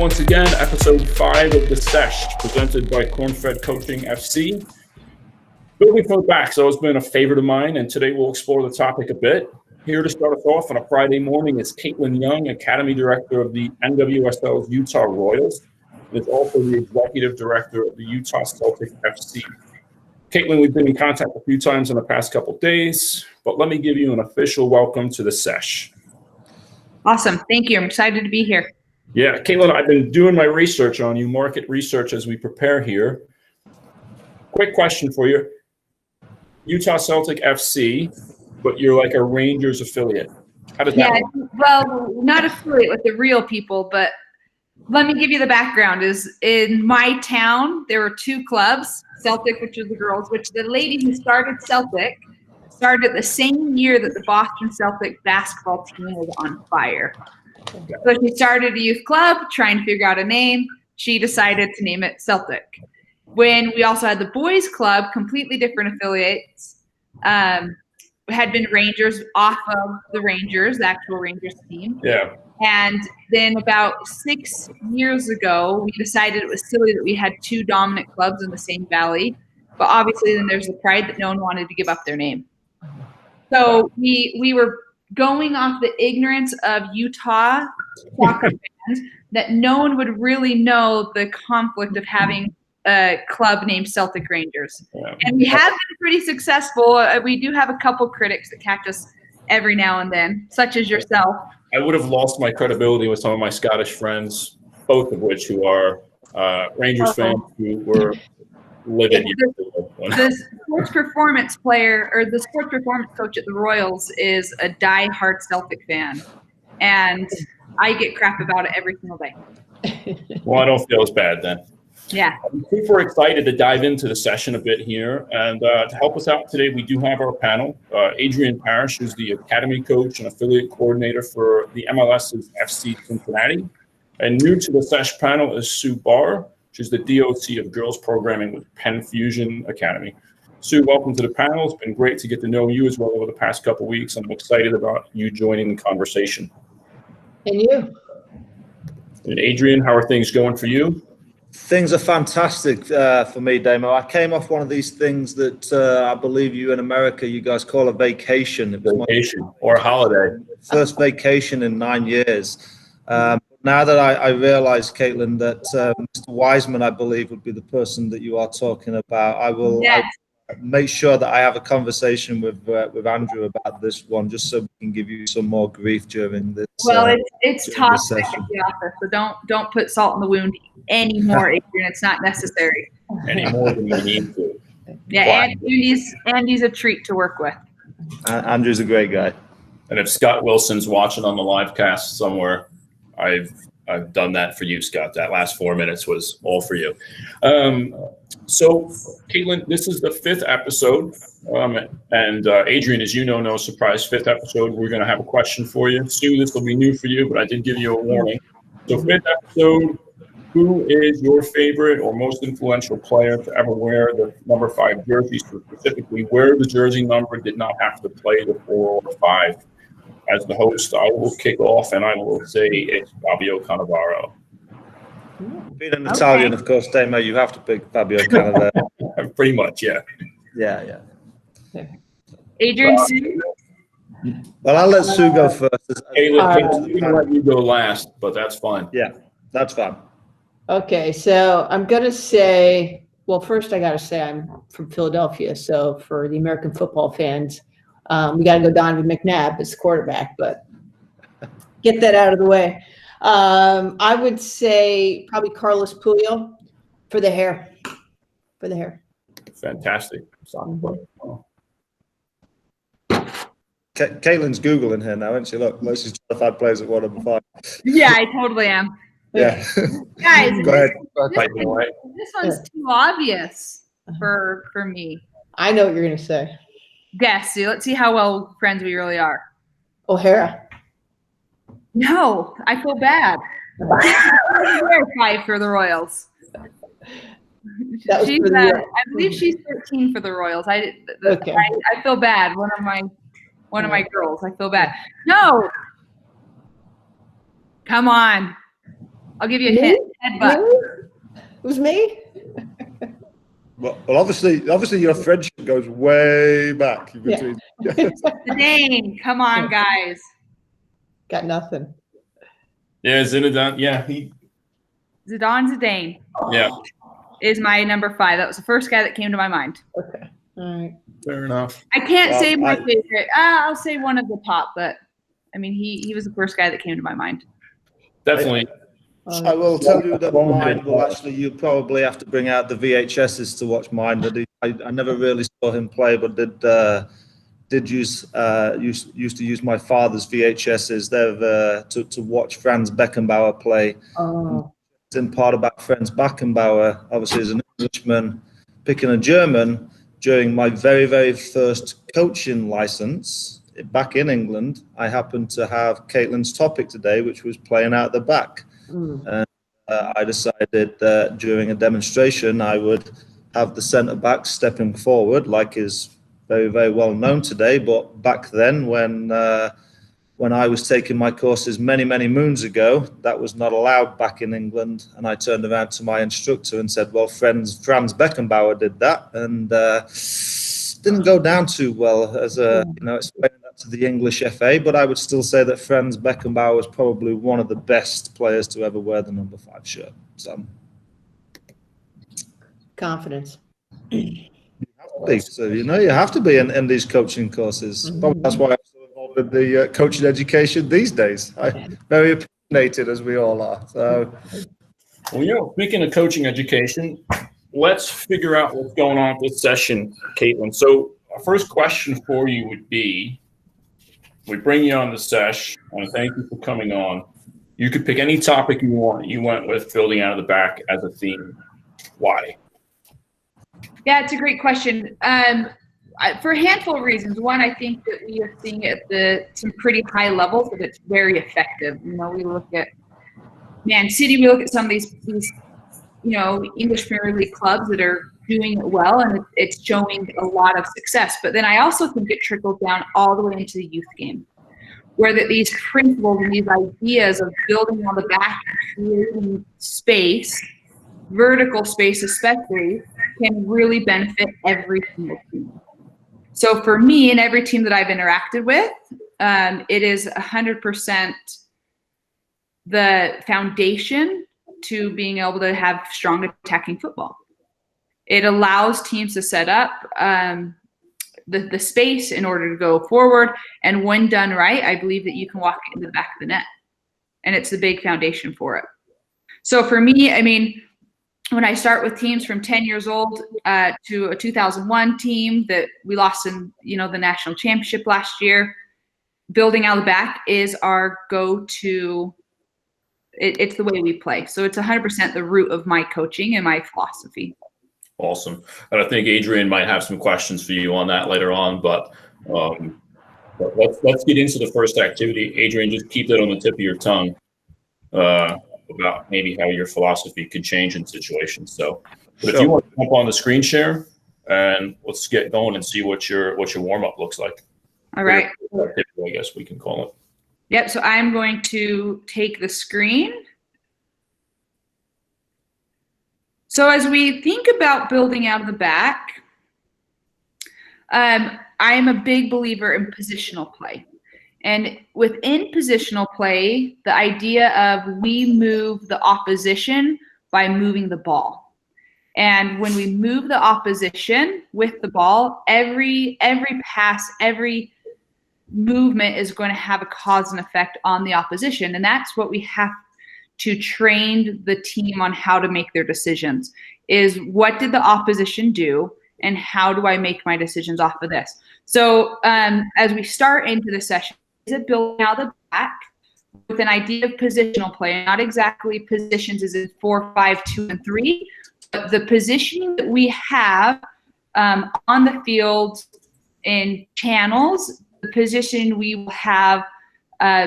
once again, episode 5 of the Sesh, presented by Cornfed Coaching FC. Building from the back's always been a favorite of mine, and today we'll explore the topic a bit. Here to start us off on a Friday morning is Caitlin Young, Academy Director of the NWSL's Utah Royals, and is also the Executive Director of the Utah Celtic FC. Caitlin, we've been in contact a few times in the past couple of days, but let me give you an official welcome to the Sesh. Awesome. Thank you. I'm excited to be here. Yeah, Caitlin, I've been doing my research on you, market research as we prepare here. Quick question for you. Utah Celtic FC, but you're like a Rangers affiliate. How does that work? Well, not affiliate with the real people, but let me give you the background. Is in my town, there were 2 clubs, Celtic, which was the girls, which the lady who started Celtic started the same year that the Boston Celtic basketball team was on fire. So she started a youth club, trying to figure out a name. She decided to name it Celtic. When we also had the boys club, completely different affiliates, had been Rangers off of the Rangers, the actual Rangers team. Yeah. And then about 6 years ago, we decided it was silly that we had 2 dominant clubs in the same valley. But obviously then there's the pride that no one wanted to give up their name. So we were going off the ignorance of Utah soccer fans that no one would really know the conflict of having a club named Celtic Rangers. Yeah. And we have been pretty successful. We do have a couple critics that catch us every now and then, such as yourself. I would have lost my credibility with some of my Scottish friends, both of which who are Rangers fans who were livid. The sports performance player or the sports performance coach at the Royals is a die-hard Celtic fan, and I get crap about it every single day. Well, I don't feel as bad then. Yeah. I'm super excited to dive into the session a bit here, and to help us out today, we do have our panel. Adrian Parrish, who's the Academy coach and affiliate coordinator for the MLS's FC Cincinnati, and new to the Sesh panel is Sue Barr. She's the DOC of Girls Programming with Penn Fusion Academy. Sue, welcome to the panel. It's been great to get to know you as well over the past couple of weeks. I'm excited about you joining the conversation. And you? And Adrian, how are things going for you? Things are fantastic for me, Damo. I came off one of these things that I believe you in America, you guys call a vacation. It was vacation or a holiday. First vacation in 9 years. Now that I realize, Caitlin, that Mr. Wiseman, I believe, would be the person that you are talking about, I will make sure that I have a conversation with Andrew about this one, just so we can give you some more grief during this. Well, it's toxic at the office, so don't put salt in the wound anymore, Adrian. It's not necessary. Any more than you need to. Yeah, Andy's a treat to work with. Andrew's a great guy. And if Scott Wilson's watching on the live cast somewhere, I've done that for you, Scott. That last 4 minutes was all for you. So, Caitlin, this is the 5th episode. And Adrian, as you know, no surprise, 5th episode, we're going to have a question for you. Sue, this will be new for you, but I did give you a warning. So 5th episode, who is your favorite or most influential player to ever wear the number 5 jersey? So specifically, where the jersey number did not have to play the 4 or 5. As the host, I will kick off, and I will say it's Fabio Cannavaro. Being an Italian, of course, Damo, you have to pick Fabio Cannavaro. Pretty much, yeah. Yeah. Adrian, well, I'll let Sue go first. Caitlin, I'm going to let you go last, but that's fine. Yeah, that's fine. Okay, so I'm going to say, well, first I got to say I'm from Philadelphia, so for the American football fans, we got to go Donovan McNabb as quarterback, but get that out of the way. I would say probably Carlos Puyol for the hair. Fantastic. Caitlin's Googling here now, isn't she? Look, most is 5 players at 1 of 5. Yeah, I totally am. Yeah. Guys, go ahead. This one's too obvious for me. I know what you're going to say. Guess. Let's see how well friends we really are. O'Hara. No, I feel bad. 5 for the Royals. I believe she's 13 for the Royals. I feel bad. One of my girls. I feel bad. No. Come on. I'll give you a Me? hint. Headbutt. Really? It was me? Well, obviously, your friendship goes way back between. Dane, come on, guys. Got nothing. Yeah, Zinedine. Yeah, Zidane Zidane yeah. is my number 5. That was the first guy that came to my mind. Okay. All right. Fair enough. I can't Well, say my favorite. I'll say one of the top, but I mean, he was the first guy that came to my mind. Definitely. I will tell you that mine will actually, you probably have to bring out the VHSs to watch mine. That I never really saw him play, but did used to use my father's VHSs there to watch Franz Beckenbauer play. Oh. It's in part about Franz Beckenbauer, obviously as an Englishman picking a German during my very, very first coaching license back in England. I happened to have Caitlin's topic today, which was playing out the back. And I decided that during a demonstration, I would have the centre back stepping forward, like is very, very well known today. But back then, when I was taking my courses many, many moons ago, that was not allowed back in England. And I turned around to my instructor and said, well, Franz Beckenbauer did that. And didn't go down too well as explaining that to the English FA, but I would still say that Franz Beckenbauer was probably one of the best players to ever wear the number 5 shirt. So Confidence. So you have to be in these coaching courses. Probably that's why I'm so involved in the coaching education these days. I'm very opinionated, as we all are. So, Well, speaking of coaching education, let's figure out what's going on with this session, Caitlin. So our first question for you would be, we bring you on the sesh, and thank you for coming on. You could pick any topic you want. You went with building out of the back as a theme. Why? Yeah, it's a great question. For a handful of reasons. One, I think that we are seeing at some pretty high levels that it's very effective. We look at Man City, we look at some of these English Premier League clubs that are doing it well, and it's showing a lot of success. But then I also think it trickles down all the way into the youth game, where these principles and these ideas of building on the back and creating space, vertical space especially, can really benefit every single team. So for me and every team that I've interacted with, it is 100% the foundation to being able to have strong attacking football. It allows teams to set up the space in order to go forward. And when done right, I believe that you can walk it into the back of the net. And it's the big foundation for it. So for me, I mean, when I start with teams from 10 years old to a 2001 team that we lost in, the national championship last year, building out the back is our go-to. It's the way we play. So it's 100% the root of my coaching and my philosophy. Awesome. And I think Adrian might have some questions for you on that later on, but let's get into the first activity. Adrian, just keep that on the tip of your tongue about maybe how your philosophy could change in situations. So, but if you want to jump on the screen share, and let's get going and see what your warm-up looks like. All right. I guess we can call it. Yep, so I'm going to take the screen. So as we think about building out of the back, I am a big believer in positional play. And within positional play, the idea of we move the opposition by moving the ball. And when we move the opposition with the ball, every pass, every movement is going to have a cause and effect on the opposition. And that's what we have to train the team on how to make their decisions, is what did the opposition do and how do I make my decisions off of this? So as we start into the session, is it building out the back with an idea of positional play, not exactly positions as in 4, 5, 2, and 3, but the positioning that we have on the field in channels, the position we will have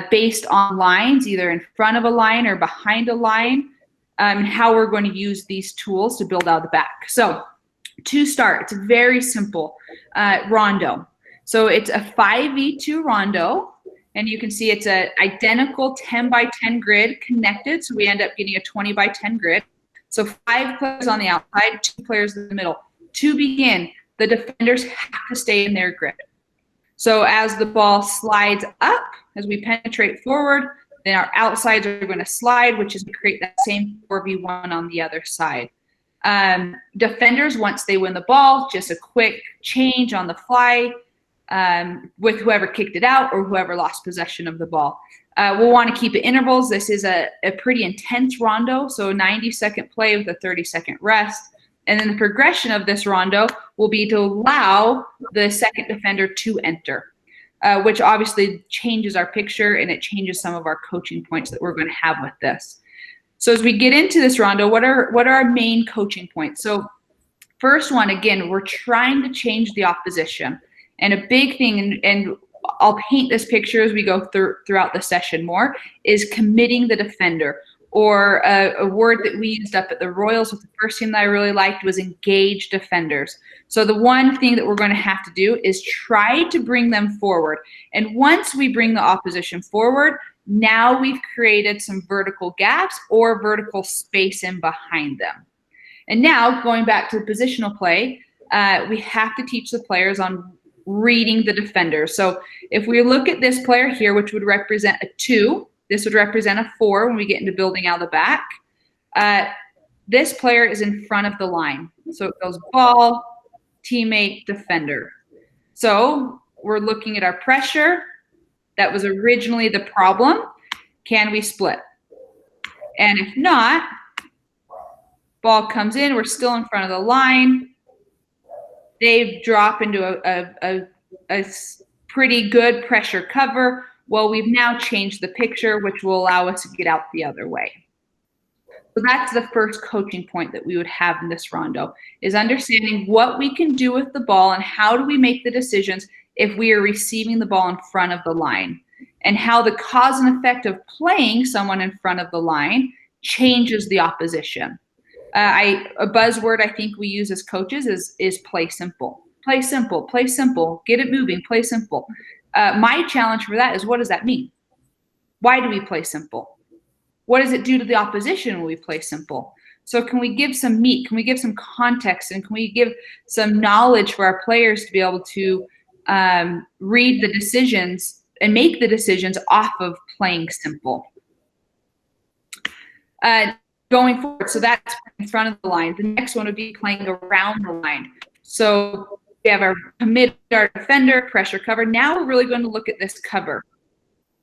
based on lines, either in front of a line or behind a line, and how we're going to use these tools to build out the back. So to start, it's very simple rondo. So it's a 5v2 rondo, And you can see it's an identical 10 by 10 grid connected. So we end up getting a 20 by 10 grid. So 5 players on the outside, 2 players in the middle. To begin, the defenders have to stay in their grid. So as the ball slides up, as we penetrate forward, then our outsides are going to slide, which is to create that same 4v1 on the other side. Defenders, once they win the ball, just a quick change on the fly with whoever kicked it out or whoever lost possession of the ball. We'll want to keep it intervals. This is a pretty intense rondo, so 90-second play with a 30-second rest. And then the progression of this rondo will be to allow the second defender to enter, which obviously changes our picture and it changes some of our coaching points that we're going to have with this. So as we get into this rondo, what are our main coaching points? So first one, again, we're trying to change the opposition. And a big thing, and I'll paint this picture as we go throughout the session more, is committing the defender. Or a word that we used up at the Royals with the first team that I really liked was engage defenders. So the one thing that we're going to have to do is try to bring them forward. And once we bring the opposition forward, now we've created some vertical gaps or vertical space in behind them. And now going back to the positional play, we have to teach the players on reading the defenders. So if we look at this player here, which would represent a 2, this would represent a 4 when we get into building out the back. This player is in front of the line. So it goes ball, teammate, defender. So we're looking at our pressure. That was originally the problem. Can we split? And if not, ball comes in. We're still in front of the line. They drop into a pretty good pressure cover. Well, we've now changed the picture, which will allow us to get out the other way. So that's the first coaching point that we would have in this rondo, is understanding what we can do with the ball and how do we make the decisions if we are receiving the ball in front of the line, and how the cause and effect of playing someone in front of the line changes the opposition. A buzzword I think we use as coaches is play simple. Play simple, play simple, get it moving, play simple. My challenge for that is, what does that mean? Why do we play simple? What does it do to the opposition when we play simple? So can we give some meat? Can we give some context? And can we give some knowledge for our players to be able to read the decisions and make the decisions off of playing simple? Going forward, so that's in front of the line. The next one would be playing around the line. So we have our commit, our defender, pressure cover. Now we're really going to look at this cover.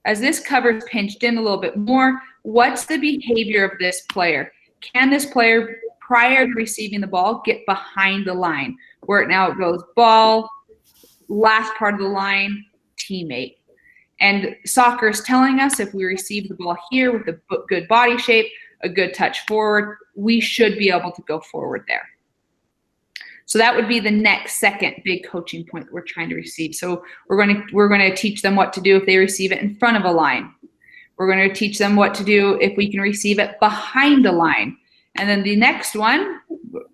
As this cover is pinched in a little bit more, what's the behavior of this player? Can this player, prior to receiving the ball, get behind the line? Where now it goes ball, last part of the line, teammate. And soccer is telling us if we receive the ball here with a good body shape, a good touch forward, we should be able to go forward there. So that would be the second big coaching point that we're trying to receive. So we're going to teach them what to do if they receive it in front of a line. We're going to teach them what to do if we can receive it behind the line. And then the next one,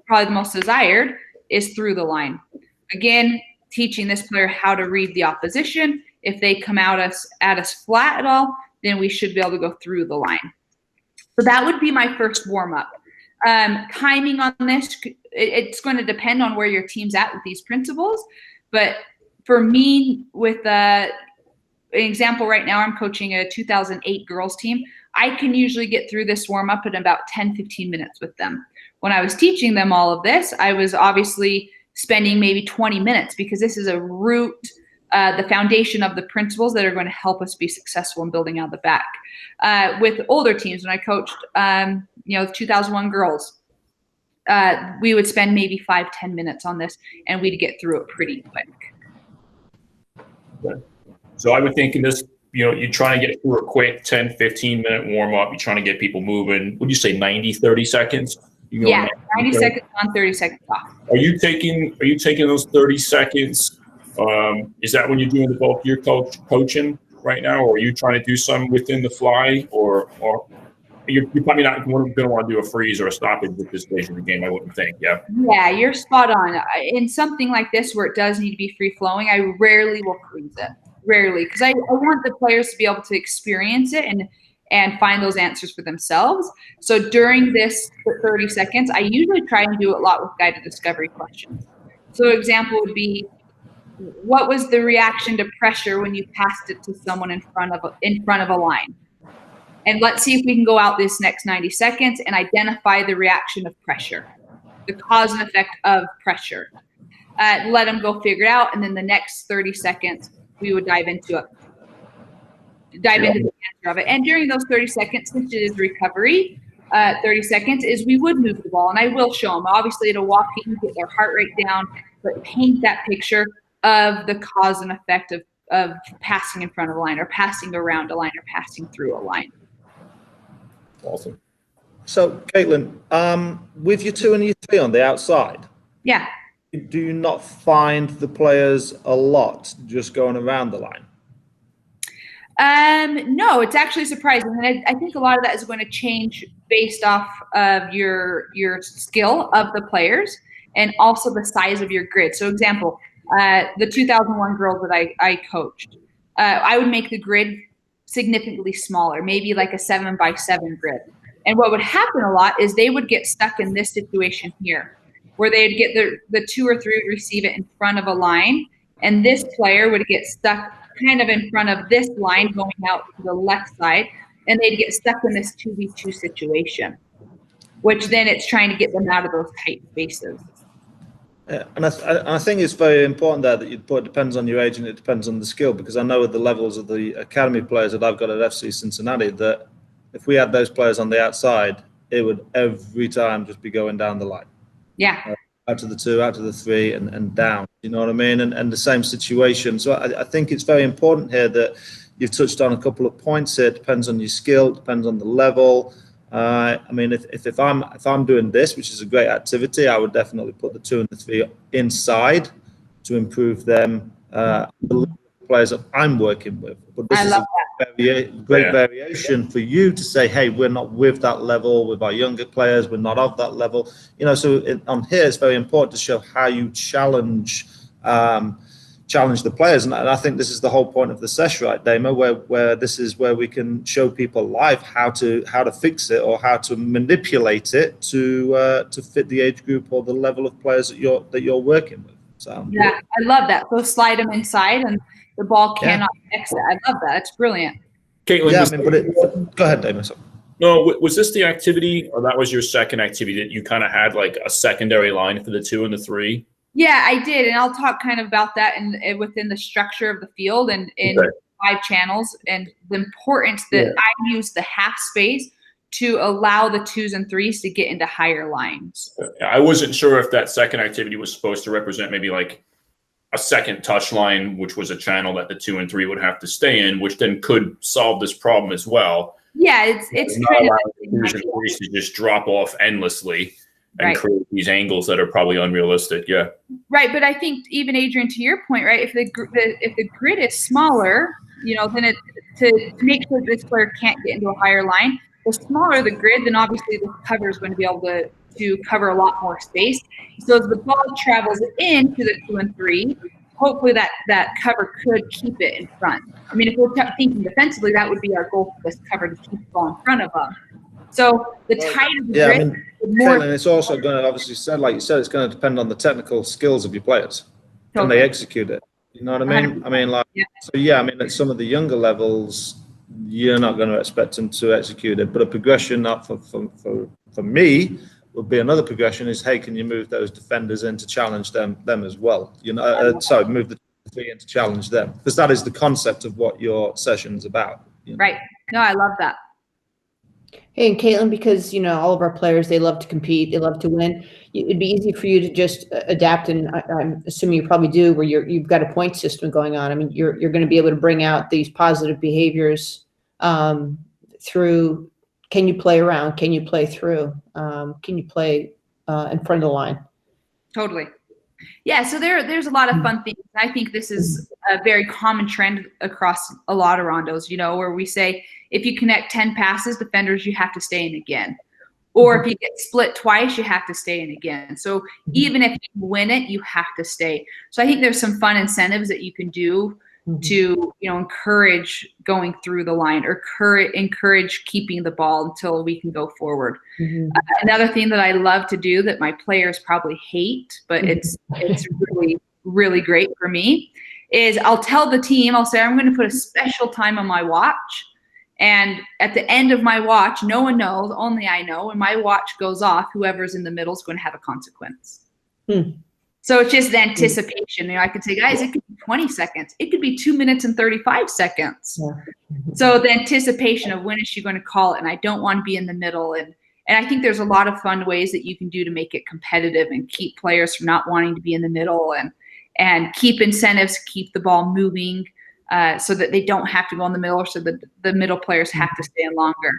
probably the most desired, is through the line. Again, teaching this player how to read the opposition. If they come at us flat at all, then we should be able to go through the line. So that would be my first warm-up. Timing on this, it's going to depend on where your team's at with these principles. But for me, with an example right now, I'm coaching a 2008 girls team. I can usually get through this warm-up in about 10-15 minutes with them. When I was teaching them all of this, I was obviously spending maybe 20 minutes, because this is a root, the foundation of the principles that are going to help us be successful in building out the back. With older teams, when I coached, 2001 girls, we would spend maybe 5-10 minutes on this, and we'd get through it pretty quick. Okay. So I would think in this, you're trying to get through a quick 10-15 minute warm up. You're trying to get people moving. Would you say 90-30 seconds? Yeah, 90 seconds on, 30 seconds off. Are you taking those 30 seconds? Is that when you're doing the bulk of your coaching right now, or are you trying to do some within the fly, or you're probably not going to want to do a freeze or a stoppage at this stage of the game, I wouldn't think. Yeah. Yeah, you're spot on. In something like this where it does need to be free flowing, I rarely will freeze it. rarely, because I want the players to be able to experience it and find those answers for themselves. So during this 30 seconds, I usually try and do a lot with guided discovery questions. So an example would be, what was the reaction to pressure when you passed it to someone in front of a line? And let's see if we can go out this next 90 seconds and identify the reaction of pressure, the cause and effect of pressure. Let them go figure it out, and then the next 30 seconds, we would dive into the answer of it. And during those 30 seconds, since it is recovery, 30 seconds is we would move the ball, and I will show them. Obviously, it'll walk in, get their heart rate down, but paint that picture of the cause and effect of passing in front of a line, or passing around a line, or passing through a line. Awesome. So, Caitlin, with your 2 and your 3 on the outside, Yeah. do you not find the players a lot just going around the line? No, it's actually surprising. And I think a lot of that is going to change based off of your skill of the players and also the size of your grid. So example, the 2001 girls that I coached, I would make the grid significantly smaller, maybe like a 7x7 grid. And what would happen a lot is they would get stuck in this situation here, where they'd get the 2 or 3 would receive it in front of a line, and this player would get stuck kind of in front of this line going out to the left side, and they'd get stuck in this 2v2 situation, which then it's trying to get them out of those tight spaces. Yeah, and I think it's very important there that you put, it depends on your age and it depends on the skill, because I know at the levels of the academy players that I've got at FC Cincinnati, that if we had those players on the outside, it would every time just be going down the line. Yeah. Out to the 2, out to the 3, and down. You know what I mean? And the same situation. So I think it's very important here that you've touched on a couple of points here. It depends on your skill, it depends on the level. I mean, if I'm doing this, which is a great activity, I would definitely put the 2 and the 3 inside to improve them. The players that I'm working with. But this is a great variation for you to say, hey, we're not with that level with our younger players, we're not of that level, you know. So on here it's very important to show how you challenge the players, and I think this is the whole point of the Sesh, right, Dama, where this is where we can show people live how to fix it or how to manipulate it to fit the age group or the level of players that you're working with. So yeah, I love that. So slide them inside and the ball cannot exit. I love that. It's brilliant. Caitlin, yeah, I mean, go ahead, Damien. No, was this the activity, or that was your second activity that you kind of had like a secondary line for the 2 and the 3? Yeah, I did, and I'll talk kind of about that within the structure of the field and in 5 channels, and the importance that I use the half space to allow the 2s and 3s to get into higher lines. I wasn't sure if that second activity was supposed to represent maybe like a second touch line, which was a channel that the 2 and 3 would have to stay in, which then could solve this problem as well. Yeah, it's not allowing the 2s and 3s to just drop off endlessly and create these angles that are probably unrealistic. Yeah. Right, but I think even Adrian, to your point, right? If the grid is smaller, you know, then to make sure this player can't get into a higher line, the smaller the grid, then obviously the cover is going to be able to cover a lot more space. So as the ball travels into the 2 and 3, hopefully that cover could keep it in front. I mean, if we're thinking defensively, that would be our goal for this cover, to keep the ball in front of them. So the tighter the grid, I mean, the more. Caitlin, it's also going to, obviously, like you said, it's going to depend on the technical skills of your players. Can they execute it? You know what I mean? 100%. I mean, like, so yeah, I mean, at some of the younger levels, you're not going to expect them to execute it. But a progression up for me would be another progression is, hey, can you move those defenders in to challenge them as well? You know, sorry, move the 3 in to challenge them, because that is the concept of what your session's about. You know? Right. No, I love that. Hey, and Caitlin, because, you know, all of our players, they love to compete, they love to win. It'd be easy for you to just adapt, and I'm assuming you probably do, where you've got a point system going on. I mean, you're going to be able to bring out these positive behaviors through. Can you play around? Can you play through? Can you play in front of the line? Totally. Yeah, so there's a lot of fun things. I think this is a very common trend across a lot of rondos, you know, where we say, if you connect 10 passes, defenders, you have to stay in again. Or if you get split twice, you have to stay in again. So even if you win it, you have to stay. So I think there's some fun incentives that you can do to encourage going through the line or encourage keeping the ball until we can go forward. Another thing that I love to do that my players probably hate, but it's really, really great for me, is I'll tell the team, I'll say, I'm going to put a special time on my watch. And at the end of my watch, no one knows, only I know, when my watch goes off, whoever's in the middle is going to have a consequence. So it's just the anticipation. I could say, guys, it could be 20 seconds. It could be 2 minutes and 35 seconds. So the anticipation of when is she going to call it, and I don't want to be in the middle. And I think there's a lot of fun ways that you can do to make it competitive and keep players from not wanting to be in the middle, and keep incentives to keep the ball moving, so that they don't have to go in the middle, or so that the middle players have to stay in longer.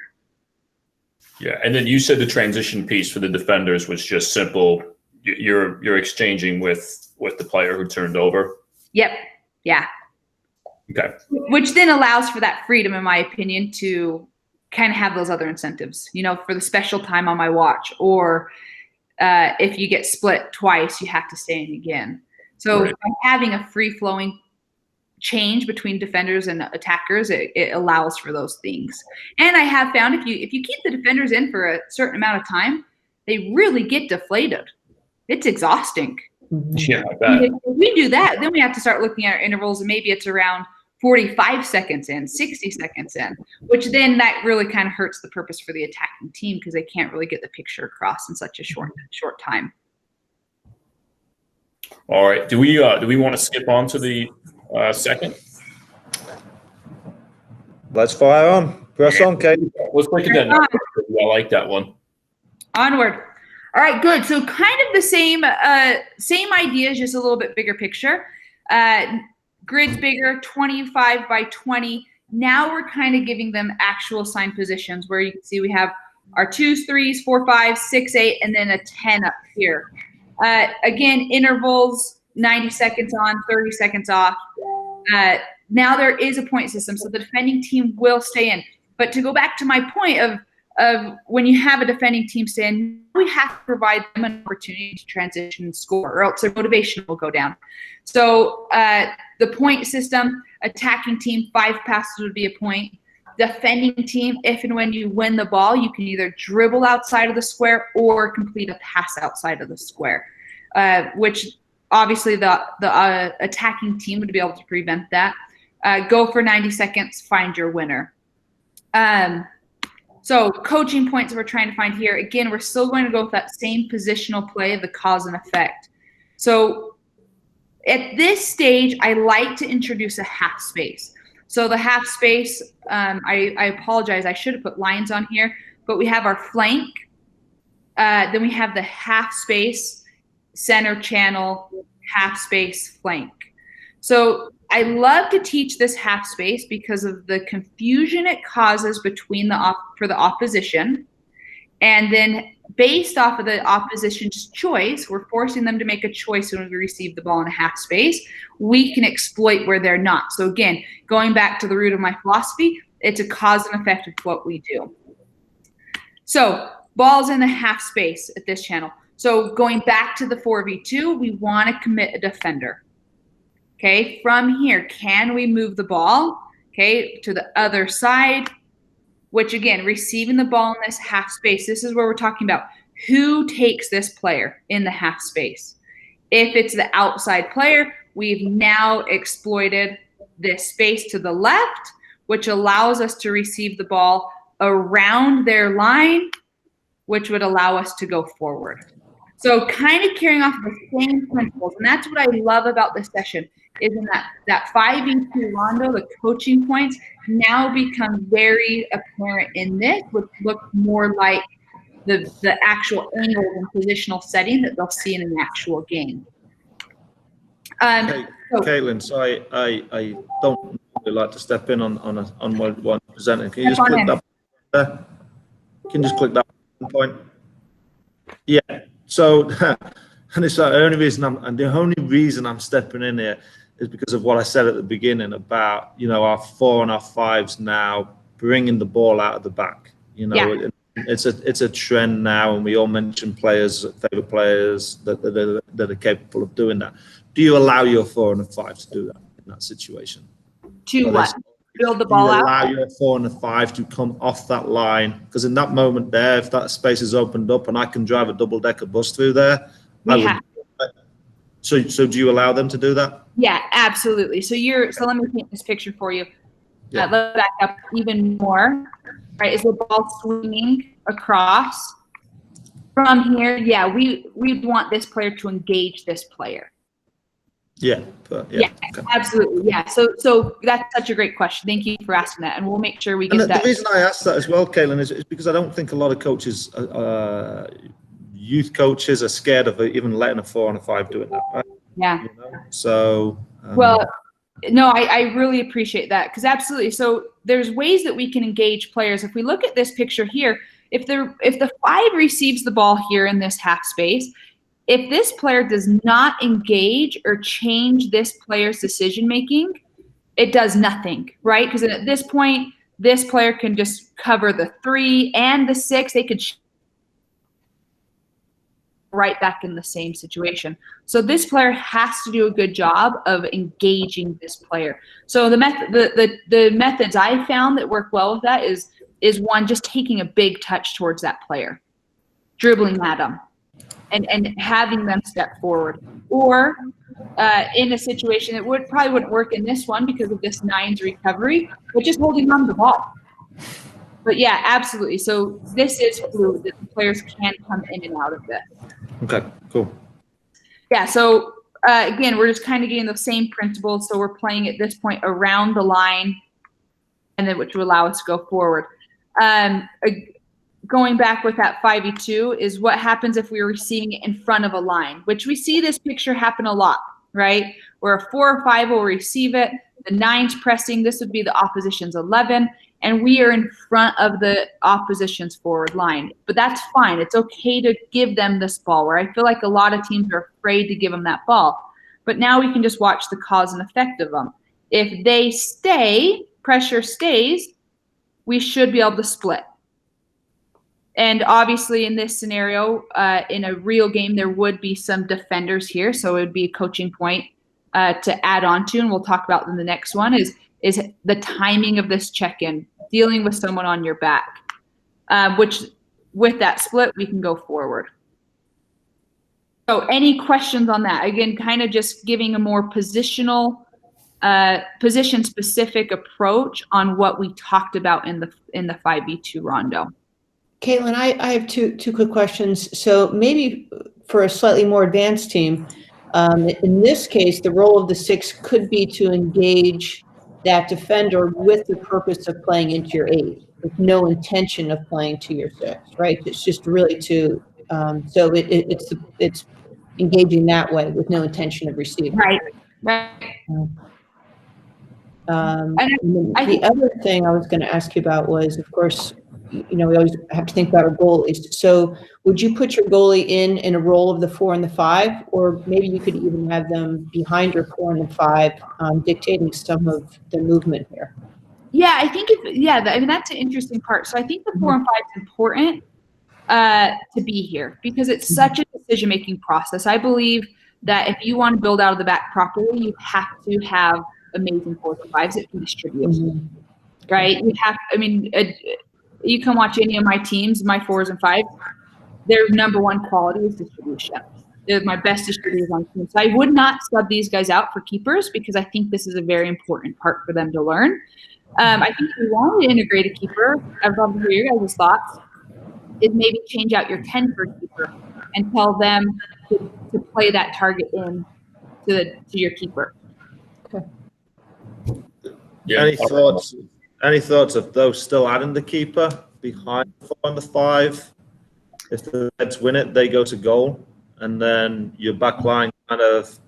Yeah, and then you said the transition piece for the defenders was just simple. You're exchanging with the player who turned over. Yep. Yeah. Okay. Which then allows for that freedom, in my opinion, to kind of have those other incentives, for the special time on my watch, or if you get split twice, you have to stay in again. So by having a free-flowing change between defenders and attackers, it allows for those things. And I have found if you keep the defenders in for a certain amount of time, they really get deflated. It's exhausting. Yeah, I bet. If we do that, then we have to start looking at our intervals, and maybe it's around 45 seconds in, 60 seconds in, which then that really kind of hurts the purpose for the attacking team, because they can't really get the picture across in such a short time. All right. Do we want to skip on to the second? Let's fire on. Press on, Kate. Let's break it down. I like that one. Onward. All right, good. So kind of the same ideas, just a little bit bigger picture. Grid's bigger, 25 by 20. Now we're kind of giving them actual assigned positions, where you can see we have our 2s, 3s, 4, 5, 6, 8, and then a 10 up here. Again, intervals, 90 seconds on, 30 seconds off. Now there is a point system, so the defending team will stay in. But to go back to my point of when you have a defending team stay in, we have to provide them an opportunity to transition and score, or else their motivation will go down. So the point system, attacking team, 5 passes would be a point. Defending team, if and when you win the ball, you can either dribble outside of the square or complete a pass outside of the square, which obviously the attacking team would be able to prevent that. Go for 90 seconds, find your winner. So coaching points that we're trying to find here, again, we're still going to go with that same positional play of the cause and effect. So at this stage, I like to introduce a half space. So the half space, I apologize, I should have put lines on here, but we have our flank, then we have the half space, center channel, half space, flank. So I love to teach this half space because of the confusion it causes between for the opposition. And then based off of the opposition's choice, we're forcing them to make a choice when we receive the ball in a half space. We can exploit where they're not. So again, going back to the root of my philosophy, it's a cause and effect of what we do. So ball's in the half space at this channel. So going back to the 4v2, we want to commit a defender. Okay, from here, can we move the ball, okay, to the other side? Which again, receiving the ball in this half space, this is where we're talking about who takes this player in the half space. If it's the outside player, we've now exploited this space to the left, which allows us to receive the ball around their line, which would allow us to go forward. So kind of carrying off the same principles. And that's what I love about this session, is in that 5v2 rondo, the coaching points now become very apparent in this, which look more like the actual angles and positional setting that they'll see in an actual game. Caitlin, sorry, I don't really like to step in on what I'm presenting. Can you just click that there? Can you just click that point? Yeah. So, and it's the only reason I'm stepping in here is because of what I said at the beginning about, our 4 and our 5s now bringing the ball out of the back. It's a trend now, and we all mention favorite players that are capable of doing that. Do you allow your 4 and a 5 to do that in that situation? To what? Build the ball out? Allow your 4 and a 5 to come off that line, because in that moment there, if that space is opened up and I can drive a double-decker bus through there, So do you allow them to do that? Yeah, absolutely. So let me paint this picture for you. Yeah. Let's back up even more. Right, is the ball swinging across from here? Yeah, we want this player to engage this player. Yeah. Yeah, okay. Absolutely. Yeah. So that's such a great question. Thank you for asking that, and we'll make sure we get that. The reason I asked that as well, Caitlin, is because I don't think a lot of coaches, youth coaches, are scared of even letting a 4 and a 5 doing that. Right? Yeah. You know? So. Well, no, I really appreciate that, because absolutely. So there's ways that we can engage players. If we look at this picture here, if the 5 receives the ball here in this half space, if this player does not engage or change this player's decision making, it does nothing, right? Because at this point, this player can just cover the 3 and the 6. They could right back in the same situation. So this player has to do a good job of engaging this player. So the methods I found that work well with that is one, just taking a big touch towards that player, dribbling at them, and having them step forward. Or in a situation that probably wouldn't work in this one because of this 9's recovery, but just holding on to the ball. But yeah, absolutely. So this is fluid, that the players can come in and out of this. Okay, cool. Yeah, so again, we're just kind of getting the same principles. So we're playing at this point around the line, and then which will allow us to go forward. Going back with that 5v2 is what happens if we were receiving it in front of a line, which we see this picture happen a lot, right? Where a 4 or 5 will receive it, the 9's pressing, this would be the opposition's 11, and we are in front of the opposition's forward line. But that's fine. It's okay to give them this ball, where I feel like a lot of teams are afraid to give them that ball. But now we can just watch the cause and effect of them. If they stay, pressure stays, we should be able to split. And obviously in this scenario, in a real game, there would be some defenders here. So it would be a coaching point to add on to, and we'll talk about in the next one, is the timing of this check-in, dealing with someone on your back, which with that split, we can go forward. So any questions on that? Again, kind of just giving a more position-specific approach on what we talked about in the 5v2 rondo. Caitlin, I have two quick questions. So maybe for a slightly more advanced team, in this case, the role of the 6 could be to engage that defender with the purpose of playing into your 8, with no intention of playing to your 6, right? It's just really to, so it's engaging that way with no intention of receiving. Right. The other thing I was going to ask you about was, of course, we always have to think about our goalies. So would you put your goalie in a role of the 4 and the 5, or maybe you could even have them behind your 4 and the 5, dictating some of the movement here? Yeah, I think that's an interesting part. So I think the 4 and 5 is important to be here, because it's such a decision-making process. I believe that if you want to build out of the back properly, you have to have amazing 4s and 5s that can distribute, right? You can watch any of my teams, my 4s and 5s. Their number one quality is distribution. They're my best distributors on team. So I would not sub these guys out for keepers, because I think this is a very important part for them to learn. I think if you want to integrate a keeper, I'd love to hear your guys' thoughts, is maybe change out your 10 for keeper and tell them to play that target in to your keeper. Okay. Yeah. Any thoughts of those still adding the keeper behind the 4 and the 5? If the Reds win it, they go to goal, and then your back line kind of,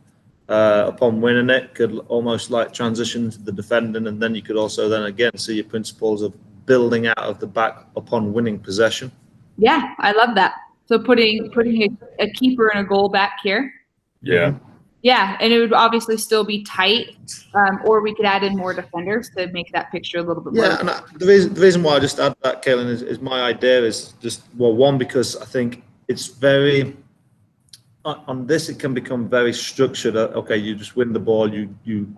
upon winning it, could almost like transition to the defending, and then you could also then again see your principles of building out of the back upon winning possession. Yeah, I love that. So putting a keeper and a goal back here. Yeah. Yeah, and it would obviously still be tight, or we could add in more defenders to make that picture a little bit more. Yeah, and the reason why I just add that, Caitlin, is my idea is just, well, one, because I think it's very on this, it can become very structured. Okay, you just win the ball.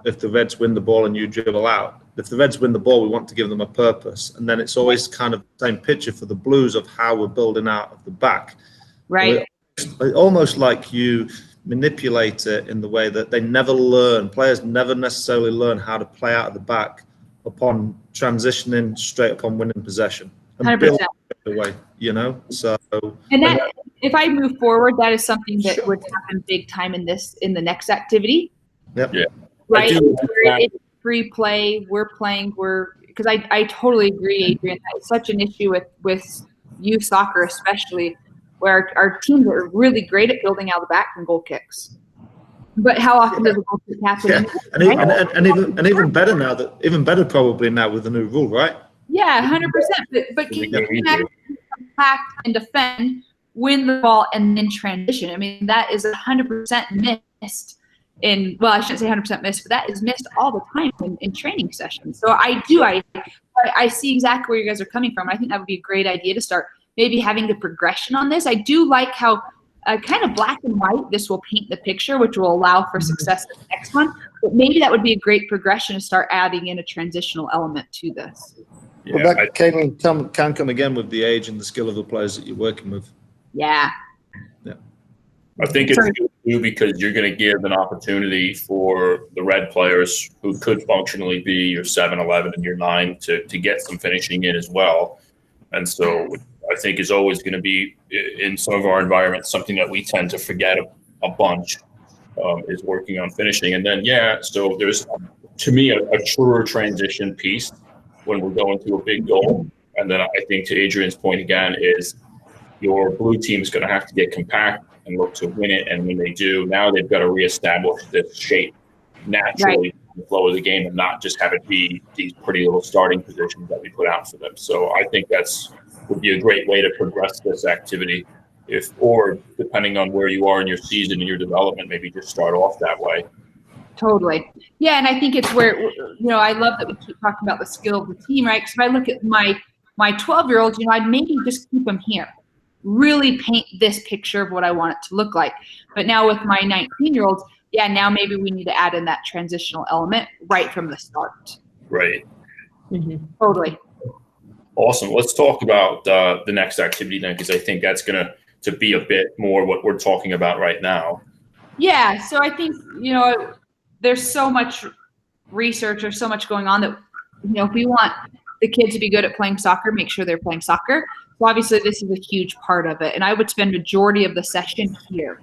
If the Reds win the ball and you dribble out, if the Reds win the ball, we want to give them a purpose. And then it's always kind of the same picture for the Blues of how we're building out of the back. Right. Almost like you manipulate it in the way that players never necessarily learn how to play out of the back upon transitioning straight upon winning possession. And 100%. build the way, so. And that, if I move forward, that is something that would happen big time in the next activity. Yep. Yeah. Right. It's free play. We're playing. Because I totally agree, Adrian. It's such an issue with youth soccer, especially where our teams are really great at building out the back from goal kicks. But how often does a goal kick happen? Yeah. And even better now probably now with the new rule, right? Yeah, 100%. But can you actually attack and defend, win the ball, and then transition? I mean, that is 100% missed I shouldn't say 100% missed, but that is missed all the time in training sessions. So I see exactly where you guys are coming from. I think that would be a great idea to start maybe having the progression on this. I do like how kind of black and white this will paint the picture, which will allow for success in the next one. But maybe that would be a great progression to start adding in a transitional element to this. Yeah, well, that can come again with the age and the skill of the players that you're working with. Yeah. I think it's good too, because you're going to give an opportunity for the Red players who could functionally be your 7, 11, and your 9 to get some finishing in as well. And so I think is always going to be in some of our environments something that we tend to forget a bunch is working on finishing. And then, so there's, to me, a truer transition piece when we're going to a big goal. And then I think to Adrian's point again is your blue team is going to have to get compact and look to win it. And when they do, now they've got to reestablish this shape naturally in the flow of the game and not just have it be these pretty little starting positions that we put out for them. So I think would be a great way to progress this activity. Or depending on where you are in your season and your development, maybe just start off that way. Totally. Yeah, and I think it's where, I love that we keep talking about the skill of the team, right? Because if I look at my 12-year-olds, I'd maybe just keep them here, really paint this picture of what I want it to look like. But now with my 19-year-olds, now maybe we need to add in that transitional element right from the start. Right. Mm-hmm. Totally. Awesome. Let's talk about the next activity then, because I think that's going to be a bit more what we're talking about right now. Yeah. So I think, there's so much research, there's so much going on that, if we want the kids to be good at playing soccer, make sure they're playing soccer. So obviously this is a huge part of it. And I would spend majority of the session here